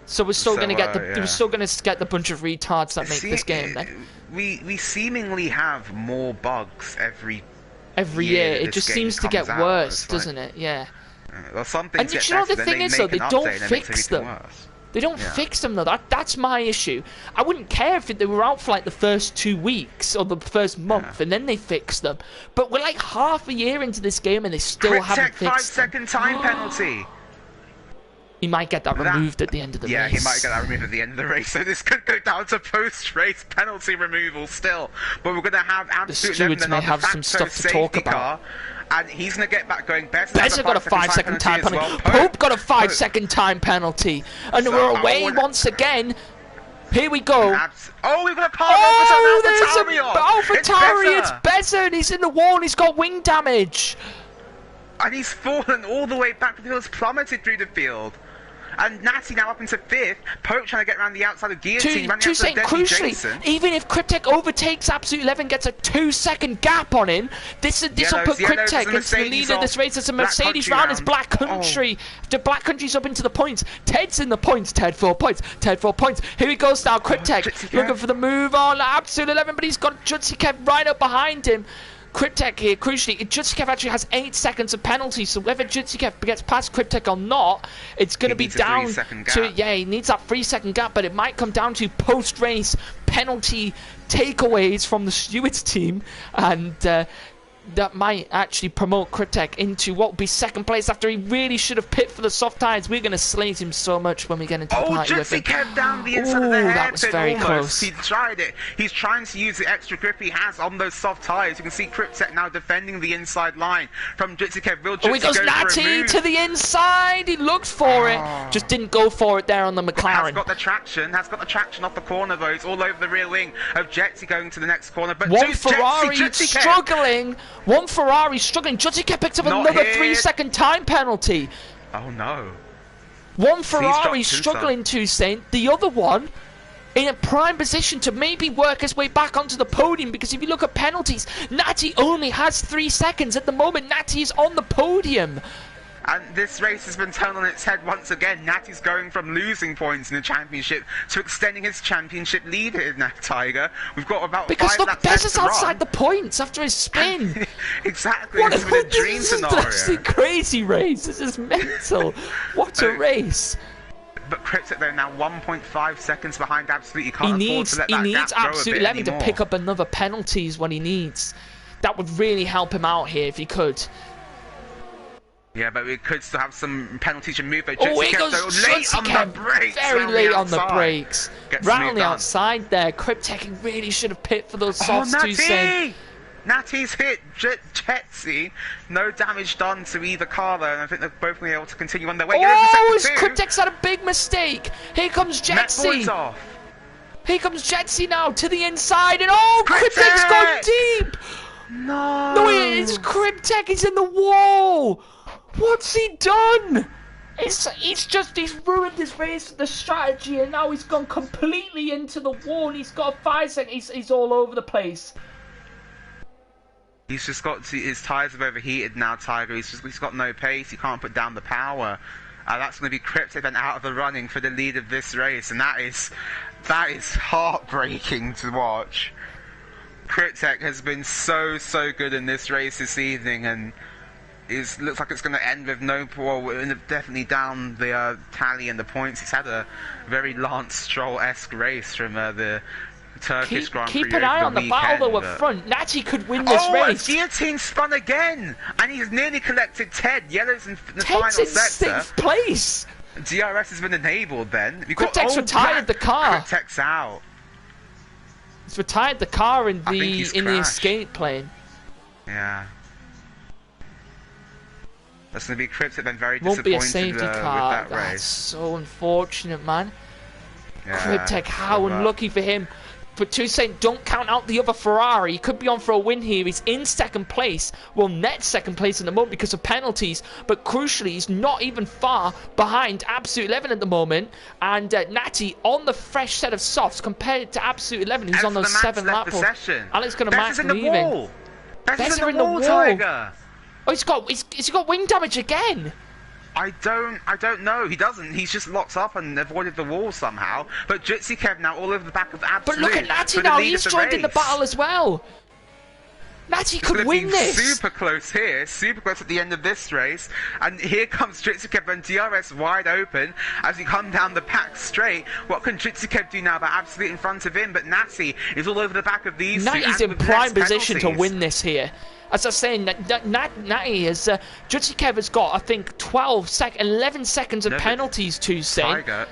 So we're still gonna get the bunch of retards that make this game then. We seemingly have more bugs every year. It just seems to get worse, doesn't it? Yeah. Well, some things and you know the thing is though, they don't fix them. They don't fix them though. That's my issue. I wouldn't care if they were out for like the first 2 weeks or the first month and then they fix them. But we're like half a year into this game and they still haven't fixed them. 5-second time penalty. He might get that removed at the end of the race. Yeah, he might get that removed at the end of the race. So this could go down to post-race penalty removal still. But we're going to have absolute the stewards may have some stuff to talk about. And he's going to get back going. Beza got a 5-second time penalty. Pope got a 5-second time penalty. And we're away once again. Here we go. We've got a car AlphaTauri. It's Beza, and he's in the wall, and he's got wing damage. And he's fallen all the way back. The field's plummeted through the field. And Natty now up into 5th. Pope trying to get around the outside of Guillotine. Crucially, even if Cryptek overtakes Absolute 11, gets a 2-second gap on him, this will put Cryptek into the lead of this race. It's a Mercedes round. It's Black Country. The Black Country's up into the points. Ted's in the points. Ted 4 points. Ted 4 points. Here he goes now. Cryptek looking for the move on Absolute 11, but he's got Jutsikev right up behind him. Cryptek here, crucially, Jutsikev actually has 8 seconds of penalty, so whether Jutsikev gets past Cryptek or not, it's going to be down to, he needs that 3-second gap, but it might come down to post-race penalty takeaways from the stewards team, and that might actually promote Cryptek into what would be second place after he really should have picked for the soft tires. We're going to slate him so much when we get into the party with him. Kept down the inside of the hairpin. That was very close. He tried it. He's trying to use the extra grip he has on those soft tires. You can see Cryptek now defending the inside line from Jitsikev. Will Jitsikev he goes Natty to the inside. He looked for it, just didn't go for it there on the McLaren. Has got the traction off the corner though. It's all over the rear wing of Jetsi going to the next corner. But One Ferrari struggling. Jitsikev picked up another 3-second time penalty. Oh no. One Ferrari struggling to Saint, the other one in a prime position to maybe work his way back onto the podium, because if you look at penalties, Natty only has 3 seconds. At the moment, Natty is on the podium. And this race has been turned on its head once again. Natty's going from losing points in the championship to extending his championship lead here in that Tiger. We've got about 5 laps left to run. Because look, Bess is outside the points after his spin. Exactly. This has been a dream scenario. This is a crazy race. This is mental. What a race. But Cryptek though now 1.5 seconds behind Absolute. You can't afford to let that gap grow a bit anymore. He needs Absolute 11 to pick up another penalties when he needs. That would really help him out here if he could. Yeah, but we could still have some penalties removed. He goes late on the brakes. Very late on the brakes. Right on the outside there. Cryptek really should have pit for those softs too soon. Natty's hit Jetsi. No damage done to either car though, and I think they're both going to be able to continue on their way. Cryptek's had a big mistake. Here comes Jetsi. Here comes Jetsi now to the inside, and Cryptek's gone deep. No, it's Cryptek. He's in the wall. What's he done? He's ruined his race, the strategy, and now he's gone completely into the wall. He's got 5 seconds. He's all over the place. He's just got his tyres have overheated now, Tiger. He's got no pace. He can't put down the power. That's going to be Cryptek then out of the running for the lead of this race, and that is heartbreaking to watch. Cryptek has been so good in this race this evening, and looks like it's going to end with definitely down the tally and the points. He's had a very Lance Stroll-esque race from the Turkish Grand Prix. Keep an eye on the battle though up front. Natty could win this race. Guillotine spun again, and he's nearly collected Ted. Yellow's in the final sector. Ted's in 6th place. DRS has been enabled then. Cryptek's retired the car. Cryptek's out. He's retired the car in the escape plane. Yeah. That's going to be Cryptek then very Won't disappointed be a safety car. with that race. That's so unfortunate, man. Yeah, Cryptek, how unlucky for him. But Toussaint, don't count out the other Ferrari. He could be on for a win here. He's in 2nd place. Well, net 2nd place at the moment because of penalties. But crucially, he's not even far behind Absolute 11 at the moment. And Natty on the fresh set of softs compared to Absolute 11. He's on those 7 lap balls. Alex going to mark leaving. Bess in the wall, Tiger. Oh, he's got wing damage again. I don't know. He doesn't. He's just locked up and avoided the wall somehow. But Jitsikev now all over the back of Absolute. But look at Natty now. He's joined in the battle as well. Natty could win this. Super close here. Super close at the end of this race. And here comes Jitsikev and DRS wide open as he come down the pack straight. What can Jitsikev do now about Absolute in front of him? But Natty is all over the back of these two. Natty's in prime position to win this here. As I was saying, Natty has, Jitsikev has got, I think, 11 seconds of penalties to say. Tiger,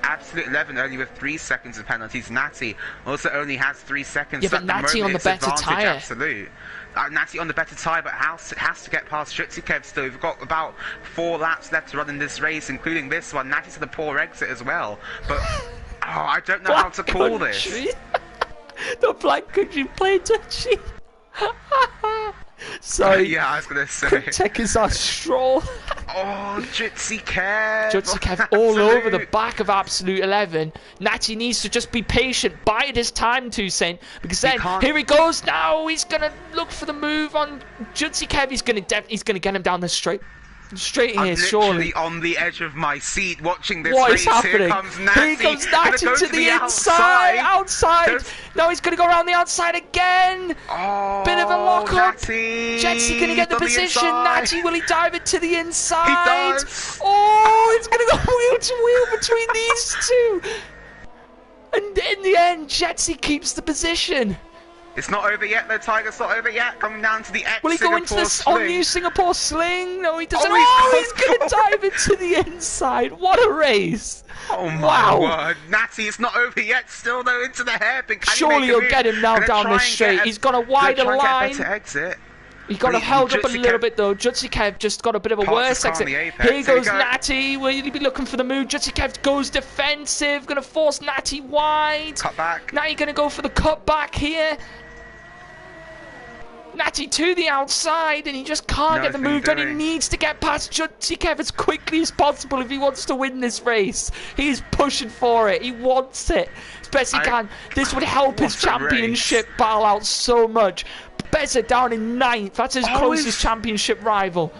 Absolute 11 only with 3 seconds of penalties. Natty also only has 3 seconds. Yeah, but Natty on the better tyre. Absolute. Natty on the better tyre, but has to get past Jitsikev still. We've got about 4 laps left to run in this race, including this one. Natty's had a poor exit as well. But, I don't know how to call this. The Black Country play touchy. Sorry. Yeah, I was going to say. Cryptek is our Stroll. Jitsikev all over the back of Absolute 11. Natty needs to just be patient, bide his time, Toussaint, because then here he goes now. He's going to look for the move on Jitsikev. He's going to get him down the straight in here, surely. On the edge of my seat watching this what race. Is happening? Here comes Natty. To the outside. Now he's going to go around the outside again. Bit of a lock-up. Jetsi going to get the position. Natty, will he dive it to the inside? He does. It's going to go wheel to wheel between these two. And in the end, Jetsi keeps the position. It's not over yet, though, Tiger. It's not over yet. Coming down to the X. Will he go into the all-new Singapore sling? No, he doesn't. He's going to dive into the inside. What a race. Oh, my word. Natty, it's not over yet. Still, though, into the hairpin. Surely he'll get him now down the straight. He's got a wider line. Exit. He got held up a little bit though. Jutsikev just got a bit of a worse exit. Here goes Natty. Will he be looking for the move? Jutsikev goes defensive. Going to force Natty wide. Cut back. Natty going to go for the cut back here. Natty to the outside, and he just can't get the move done. He needs to get past Jutsikev as quickly as possible if he wants to win this race. He's pushing for it. He wants it as best he can. This would help his championship battle out so much. Beza down in 9th. That's his closest championship rival.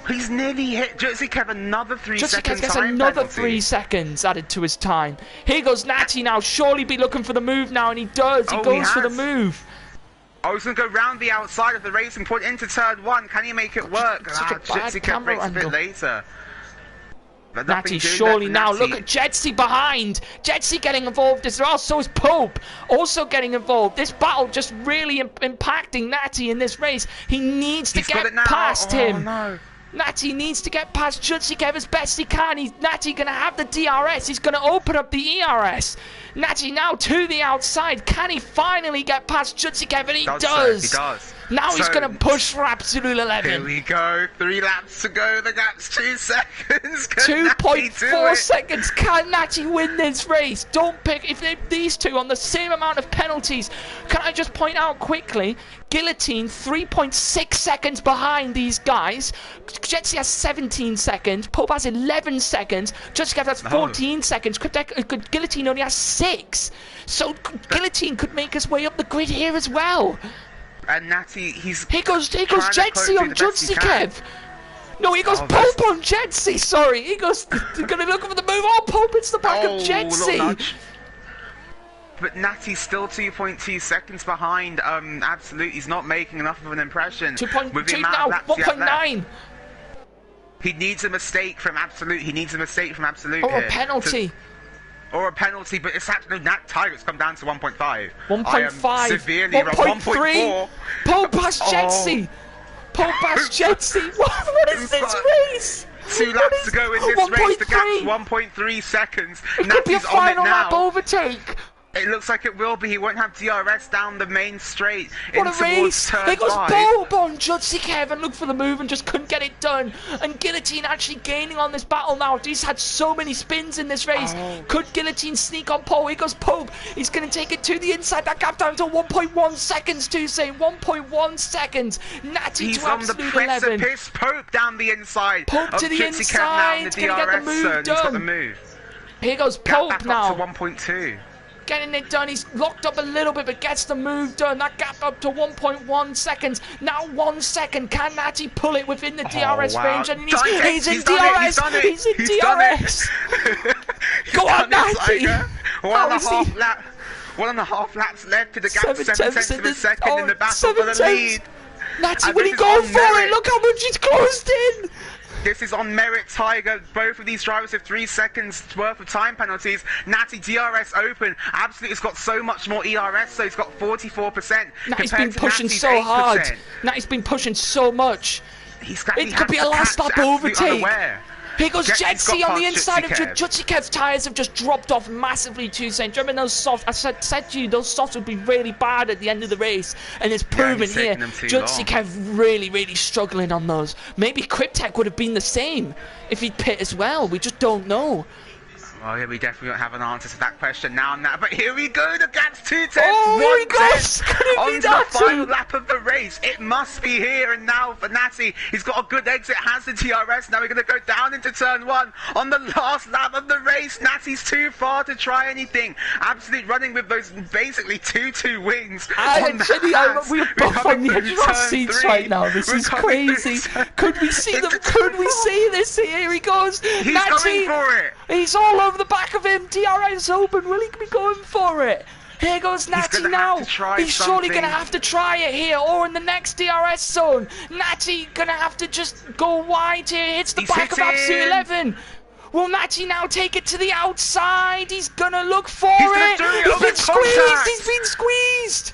He's nearly hit Jutsikev another 3 seconds. Jutsikev gets another 3 seconds added to his time. Here goes Natty now. Surely be looking for the move now, and he does. He goes for the move. Oh, he's going to go round the outside of the racing point into turn 1. Can he make it work? Jutsikev breaks a bit later. Natty surely now. Look at Jetsy behind. Jetsy getting involved as well. So is Pope also getting involved. This battle just really impacting Natty in this race. He needs to get past him. No. Natty needs to get past Jutsikev as best he can. Natty going to have the DRS. He's going to open up the ERS. Natty now to the outside. Can he finally get past Jutsikev? And he does. He does. Now he's going to push for absolute 11. Here we go. 3 laps to go. The gap's 2 seconds. 2.4 seconds. Can Natty win this race? Don't pick. If these two on the same amount of penalties. Can I just point out quickly? Guillotine 3.6 seconds behind these guys. Jetsy has 17 seconds. Pope has 11 seconds. Jutsikev has 14 seconds. Guillotine only has 6. So Guillotine could make his way up the grid here as well. And Natty, Here goes Jetsy on Jutsikev. No, he goes Pope on Jetsy. Sorry, he goes. He's gonna look for the move. Oh, Pope hits the back of Jetsy. But Natty's still 2.2 seconds behind. Absolute. He's not making enough of an impression. 2.2 now. 1.9. He needs a mistake from Absolute. Or a penalty. Or a penalty, but it's actually Nat Tiger's come down to 1.5. 1.5. Severely 1.3. Pope past Jetsy. Pope past Jetsy. What is this race? 2 laps to go in this race. The gap's 1.3 seconds. It could be a final lap overtake. It looks like it will be. He won't have DRS down the main straight. What a race! Here goes Pope on Jutsikev and look for the move and just couldn't get it done. And Guillotine actually gaining on this battle now. He's had so many spins in this race. Could Guillotine sneak on Pope? Here goes Pope. He's going to take it to the inside. That gap down to 1.1 seconds to say 1.1 seconds. Natty to absolute 11. He's on the precipice. Pope down the inside. Pope to the inside. He's going to get the move done. He's got the move. Here goes Pope now. Up to 1.2. Getting it done. He's locked up a little bit, but gets the move done. That gap up to 1.1 seconds. Now 1 second. Can Natty pull it within the DRS range? And he's in DRS. He's in DRS. Go on, Natty. 1.5 laps left to the gap. 7/10 of a second in the battle for the lead. Natty, will he go for it? Look how much he's closed in. This is on merit, Tiger. Both of these drivers have 3 seconds worth of time penalties. Natty DRS open. Absolute has got so much more ERS, so he's got 44%. Natty's been pushing so hard. Natty's been pushing so much. It could be a last lap overtake. Here goes Jetsy on the inside of Jutsikev's tyres have just dropped off massively too. Saying, do you remember those softs? I said to you, those softs would be really bad at the end of the race, and it's proven here. Jutsikev really struggling on those. Maybe Cryptek would have been the same if he'd pit as well. We just don't know. Well, yeah, we definitely don't have an answer to that question now, but here we go, the gap's 2 tenths, here he goes! On to the final lap of the race. It must be here, and now for Natty, he's got a good exit, has the DRS, now we're going to go down into turn 1. On the last lap of the race, Natty's too far to try anything. Absolute running with those basically 2-2 wings. We're both on the edge of our seats right now, this is crazy. Could we see them? Could we see this? Here he goes. He's going for it. He's all over the back of him. DRS open. Will he be going for it? Here goes Natty now. He's surely going to have to try it here or in the next DRS zone. Natty going to have to just go wide here. Hits the back of absolute 11. Will Natty now take it to the outside? He's going to look for it. He's been squeezed. He's been squeezed.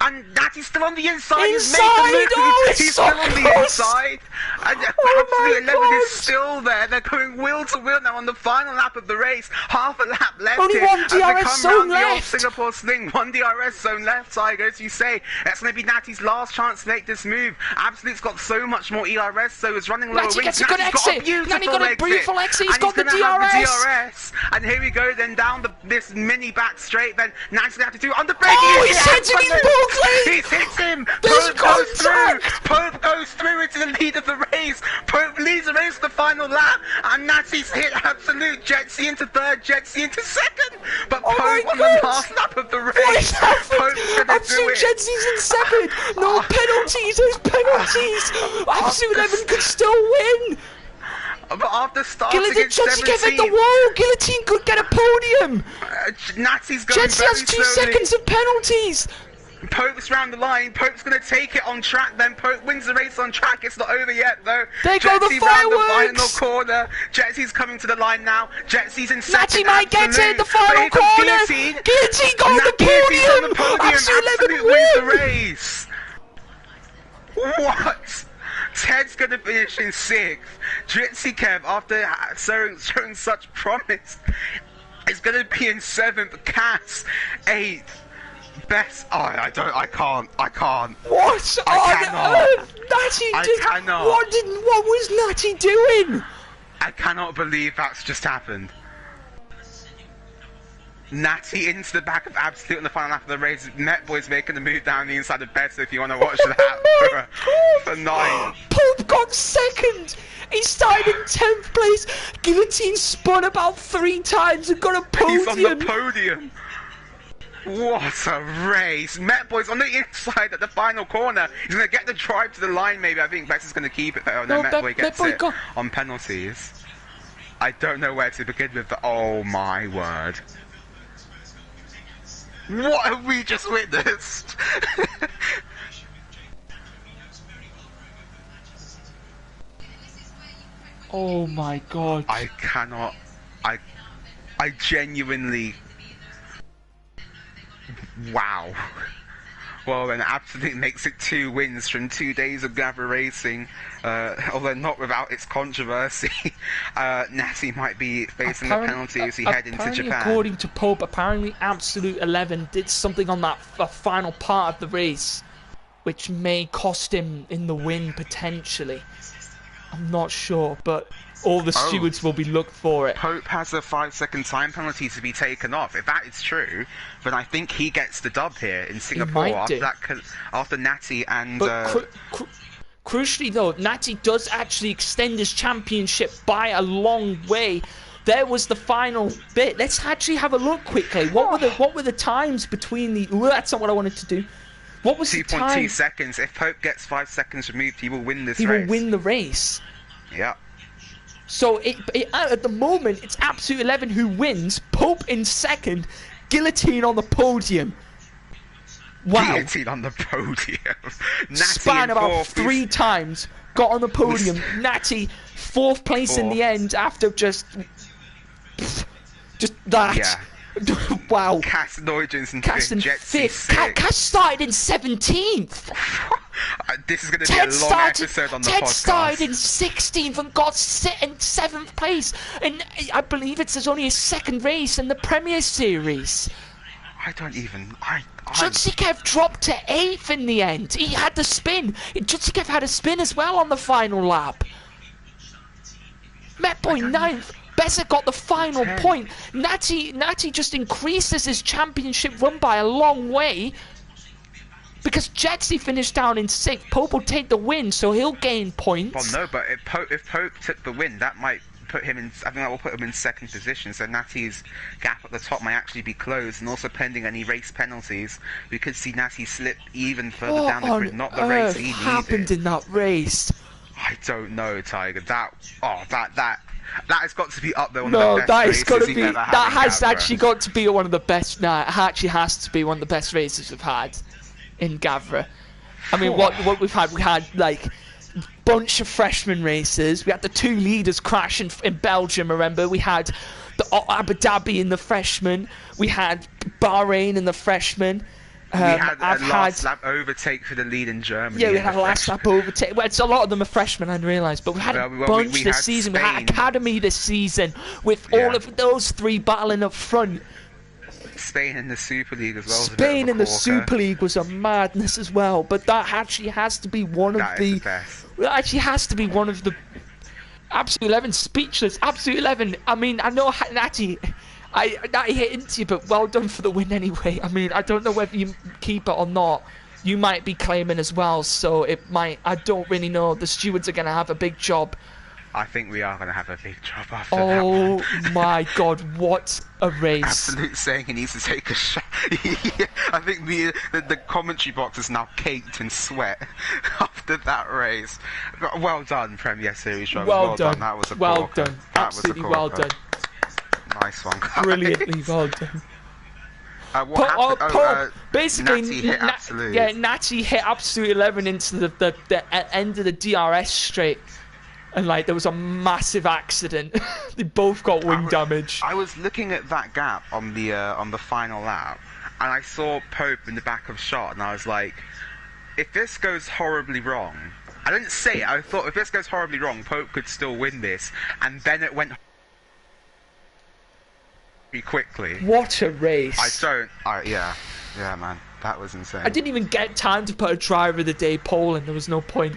And Natty's still on the inside. Inside! He's So still on the close. inside. And Oh Absolute my 11 is God. still there. They're going wheel to wheel now on the final lap of the race. Half a lap left Only here. one As they DRS come zone round the old left. Singapore sling. One DRS zone left, Tiger, as you say. That's going to be Natty's last chance to make this move. Absolute's got so much more ERS, so he's running lower Natty wings. gets a good Natty's got a exit. beautiful Natty got a beautiful exit. He's And got the gonna have DRS. And here we go, then down this mini back straight. Then Natty's going to have to do under brake. Oh, he's hitting his book lane. He hits him. There's Pope goes through. contact. Pope goes through into the lead of the race. Pope leads the race to the final lap. And Natty's hit Absolute. Jetsy into third. Jetsy into second. But Oh my Pope on the God. last lap of the race. What is happening? Pope's going to do Absolute it. Jetsy's in second. No penalties. There's penalties. Absolute 11 could still win. But after starting Guillotine, at Jetsy gave it the 17, wall. Guillotine could get a podium. Natty's going Jetsy very has 2 slowly. seconds of penalties. Pope's round the line. Pope's going to take it on track. Then Pope wins the race on track. It's not over yet, though. There go the Jetsy round the fireworks. final corner. Jetsy's coming to the line now. Jetsy's in second. Natty might get Absolute. it. The But final here comes corner. Guillotine. Guillotine got the Guillotine's on podium. the podium. Absolute 11 Absolute wins the win. race. What? Ted's going to finish in 6th. Jitsy Kev, after showing such promise, is going to be in 7th. Cass, 8th. Best. Oh, I can't. What I on cannot. earth? Natty I did. cannot. What was Natty doing? I cannot believe that's just happened. Natty into the back of Absolute in the final lap of the race. Met Boys making the move down the inside of Best if you want to watch that for 9. Pope got second. He started in 10th place. Guillotine spun about 3 times and got a podium. He's on the podium. What a race. Met Boy's on the inside at the final corner. He's going to get the drive to the line maybe. I think Best is going to keep it though. And then Met Boy gets it on penalties. I don't know where to begin with. Oh my word. What have we just witnessed? Oh my god. I cannot. I genuinely. Wow. Well, then Absolute makes it 2 wins from 2 days of Gavra racing, although not without its controversy. Natty might be facing a penalty as he head into Japan. According to Pope, apparently Absolute 11 did something on that final part of the race, which may cost him in the win potentially. I'm not sure, but all the stewards will be looked for it. Pope has a 5-second time penalty to be taken off. If that is true, then I think he gets the dub here in Singapore after Natty and. But crucially, though, Natty does actually extend his championship by a long way. There was the final bit. Let's actually have a look quickly. What were the times between the? Ooh, that's not what I wanted to do. What was the time? 2.2 seconds. If Pope gets 5 seconds removed, he will win this race. He will win the race. Yeah. So at the moment, it's Absolute 11 who wins. Pope in second. Guillotine on the podium. Wow. Guillotine on the podium. Span about 3 times. Got on the podium. Natty 4th place in the end after just that. Yeah. Wow. Cass Nugent in 5th. Cass started in 17th. This is going to be a long episode on the podcast. Ted started in 16th and got in 7th place. And I believe it's only his 2nd race in the Premier Series. I don't even. Jutsikev dropped to 8th in the end. He had the spin. Jutsikev had a spin as well on the final lap. Metboy 9th. Besser got the final point. Natty just increases his championship run by a long way. Because Jetsy finished down in 6th. Pope will take the win, so he'll gain points. Well, no, but if Pope took the win, that might put him in. I think that will put him in 2nd position. So Natty's gap at the top might actually be closed, and also pending any race penalties, we could see Natty slip even further down the grid. Not the race he needed. What happened in that race? I don't know, Tiger. That has got to be up there. That has actually got to be one of the best. Nah, it actually has to be one of the best races we've had in Gavra. I mean, what we've had? We had like bunch of freshman races. We had the 2 leaders crash in Belgium. Remember, we had the Abu Dhabi in the freshman. We had Bahrain in the freshman. had I've a last lap overtake for the lead in Germany. Yeah, we had a last lap overtake. Well, it's a lot of them are freshmen, I realise, but we had a bunch this had season. Spain. We had Academy this season with all of those three battling up front. Spain in the Super League as well. Spain in the Super League was a madness as well, but that actually has to be one of the best. That actually has to be one of the Absolute 11. Speechless. Absolute 11. I mean, I know Natty hit into you, but well done for the win anyway. I mean, I don't know whether you keep it or not. You might be claiming as well, so it might. I don't really know. The stewards are going to have a big job. I think we are going to have a big job after that one. Oh my God, what a race. Absolute saying he needs to take a shot. I think the commentary box is now caked in sweat after that race. But well done, Premier Series drivers. Well done. That was a well corker. done. Absolutely well done. Nice one, guys. Brilliantly well done. Basically, Natty hit Absolute. Yeah, Natty hit Absolute 11 into the end of the DRS straight. And like there was a massive accident. They both got wing damage. I was looking at that gap on the final lap, and I saw Pope in the back of shot, and I was like, if this goes horribly wrong, I didn't say it. I thought if this goes horribly wrong, Pope could still win this, and then it went quickly. What a race! Yeah, man, that was insane. I didn't even get time to put a driver of the day poll in. There was no point.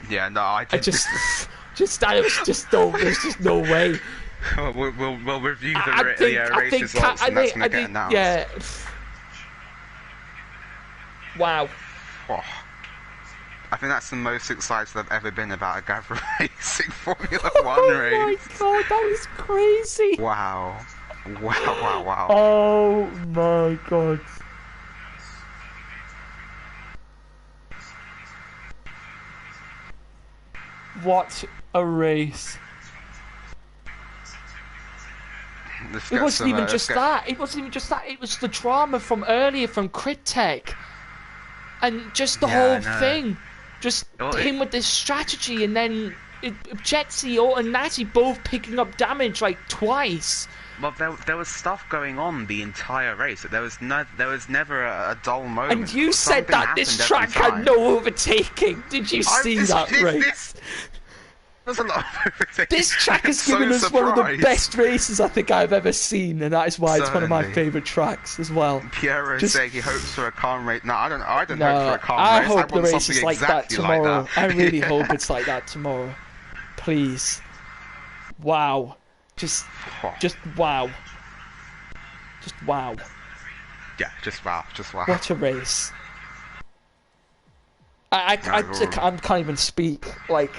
Yeah, no, I didn't. There's just no way. We'll review the race results, and that's going to get announced. Yeah. Wow. Oh, I think that's the most excited I've ever been about a Gavra Racing Formula 1 race. Oh my God, that was crazy. Wow. Oh my God. What a race. It wasn't even just that. It wasn't even just that. It was the drama from earlier from Crit Tech. And just the whole thing. Just him with this strategy, and then Jetsy and Natty both picking up damage like twice. Well, there was stuff going on the entire race. There was never a dull moment. And you said that this track had no overtaking. Did you see that race? There's a lot of overtaking. This track has given us one of the best races I think I've ever seen, and that is why it's one of my favourite tracks as well. Piero saying he hopes for a calm race. No, I don't hope for a calm race. I hope the race is like that tomorrow. I really hope it's like that tomorrow. Please. Wow. Just wow. Just wow. Yeah, just wow. What a race. I can't even speak. Like,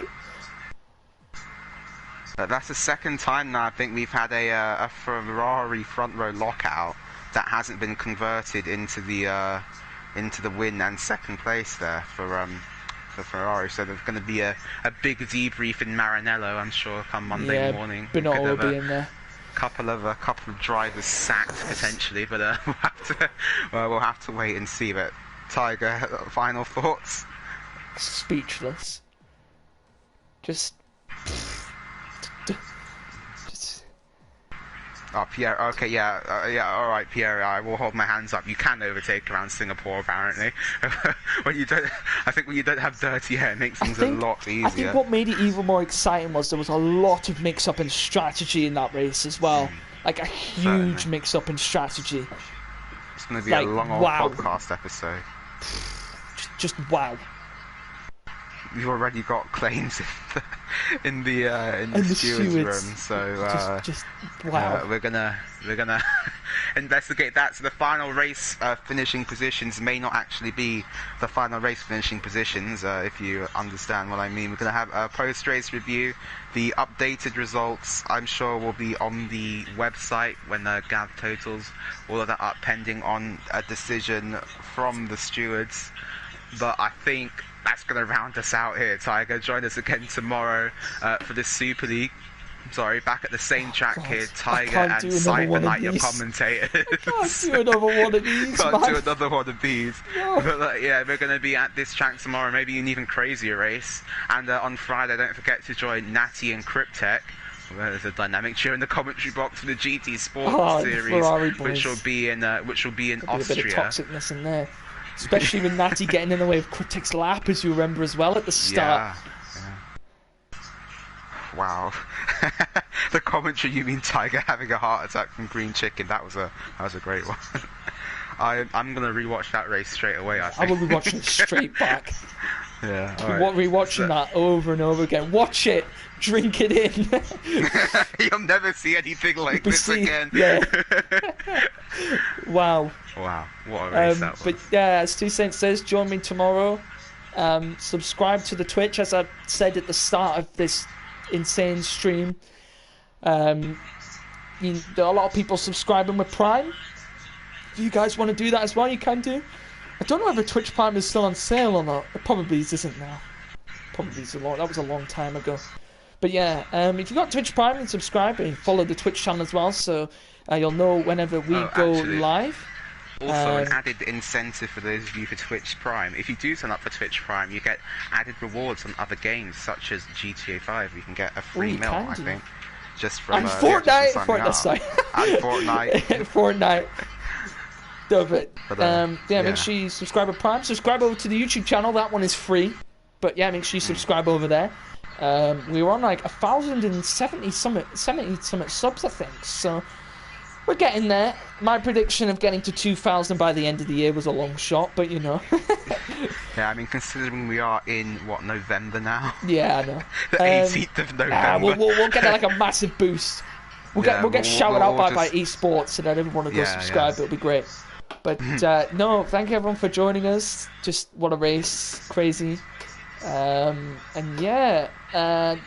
that's the second time now I think we've had a Ferrari front row lockout that hasn't been converted into the win and second place there for Ferrari. So there's going to be a big debrief in Maranello, I'm sure, come Monday morning. Binotto will be in there. Couple of drivers sacked potentially, but we'll have to wait and see. But Tiger, final thoughts? Speechless. Just. Oh, Pierre. Okay, yeah. All right, Pierre. I will hold my hands up. You can overtake around Singapore, apparently. When you don't have dirty hair, it makes things a lot easier. I think what made it even more exciting was there was a lot of mix-up in strategy in that race as well. Like a huge mix-up in strategy. It's going to be a long old podcast episode. Just wow. We've already got claims in the stewards room, so just wow. We're gonna investigate that. So the final race finishing positions may not actually be the final race finishing positions, if you understand what I mean. We're gonna have a post-race review. The updated results, I'm sure, will be on the website when the Gav totals all of that up, pending on a decision from the stewards. But I think that's going to round us out here, Tiger. Join us again tomorrow for the Super League. Sorry, back at the same track here, Tiger and Cyberknight, your commentators. I can't do another one of these, do another one of these. No. But yeah, we're going to be at this track tomorrow, maybe an even crazier race. And on Friday, don't forget to join Natty and Cryptech. There's a dynamic cheer in the commentary box for the GT Sports series, which will be in Austria. A bit of toxicness in there. especially with Natty getting in the way of Critic's lap, as you remember as well at the start. Yeah. Wow. The commentary, you mean Tiger having a heart attack from Green Chicken? That was a great one. I'm gonna rewatch that race straight away. I think. I will be watching it straight back. Yeah. Rewatching that over and over again. Watch it, drink it in. You'll never see anything like this again. Yeah. Wow. Wow. What a race that was. But yeah, as Two Saints says, join me tomorrow. Subscribe to the Twitch, as I said at the start of this insane stream. There are a lot of people subscribing with Prime. If you guys want to do that as well, you can do. I don't know whether Twitch Prime is still on sale or not. It probably isn't now. Probably is that was a long time ago. But yeah, if you've got Twitch Prime, and subscribe and follow the Twitch channel as well, so you'll know whenever we go live. Also, an added incentive for those of you for Twitch Prime. If you do sign up for Twitch Prime, you get added rewards on other games, such as GTA 5. You can get a free meal, I think. Just from, and Fortnite! Fortnite. Fortnite. Love it. But, make sure you subscribe to Prime. Subscribe over to the YouTube channel. That one is free. But yeah, make sure you subscribe over there. We were on like 1,070 something subs, I think. So we're getting there. My prediction of getting to 2,000 by the end of the year was a long shot, but you know. Yeah, I mean, considering we are in November now. Yeah, I know. The 18th of November. We'll get like a massive boost. We'll get shouted out by esports, and then everyone will go subscribe. It'll be great. But no, thank you everyone for joining us. Just what a race, crazy. And yeah,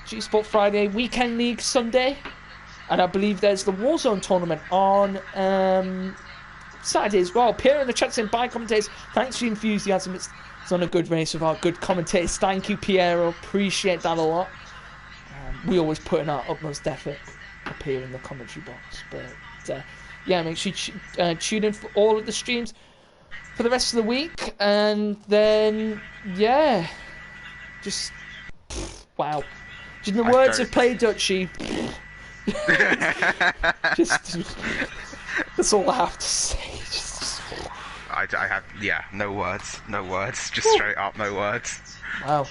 G Sport Friday, Weekend League Sunday, and I believe there's the Warzone tournament on Saturday as well. Pierre in the chat saying, bye commentators, thanks for your enthusiasm. It's on a good race with our good commentators. Thank you, Piero, appreciate that a lot. We always put in our utmost effort up here in the commentary box. But yeah, make sure you tune in for all of the streams for the rest of the week, and then yeah, just wow. In the words of Play Dutchie, just that's all I have to say. I have no words, just straight up no words. Wow.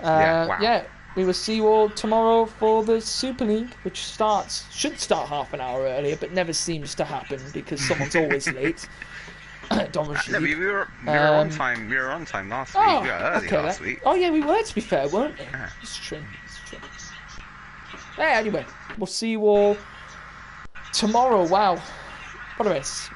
Wow. Yeah. We will see you all tomorrow for the Super League, which should start half an hour earlier, but never seems to happen because someone's always late. No, we were on time. We were on time last week. We were early last week. Oh yeah, we were, to be fair, weren't we? Yeah. It's true. Hey, anyway, we'll see you all tomorrow. Wow, what a race!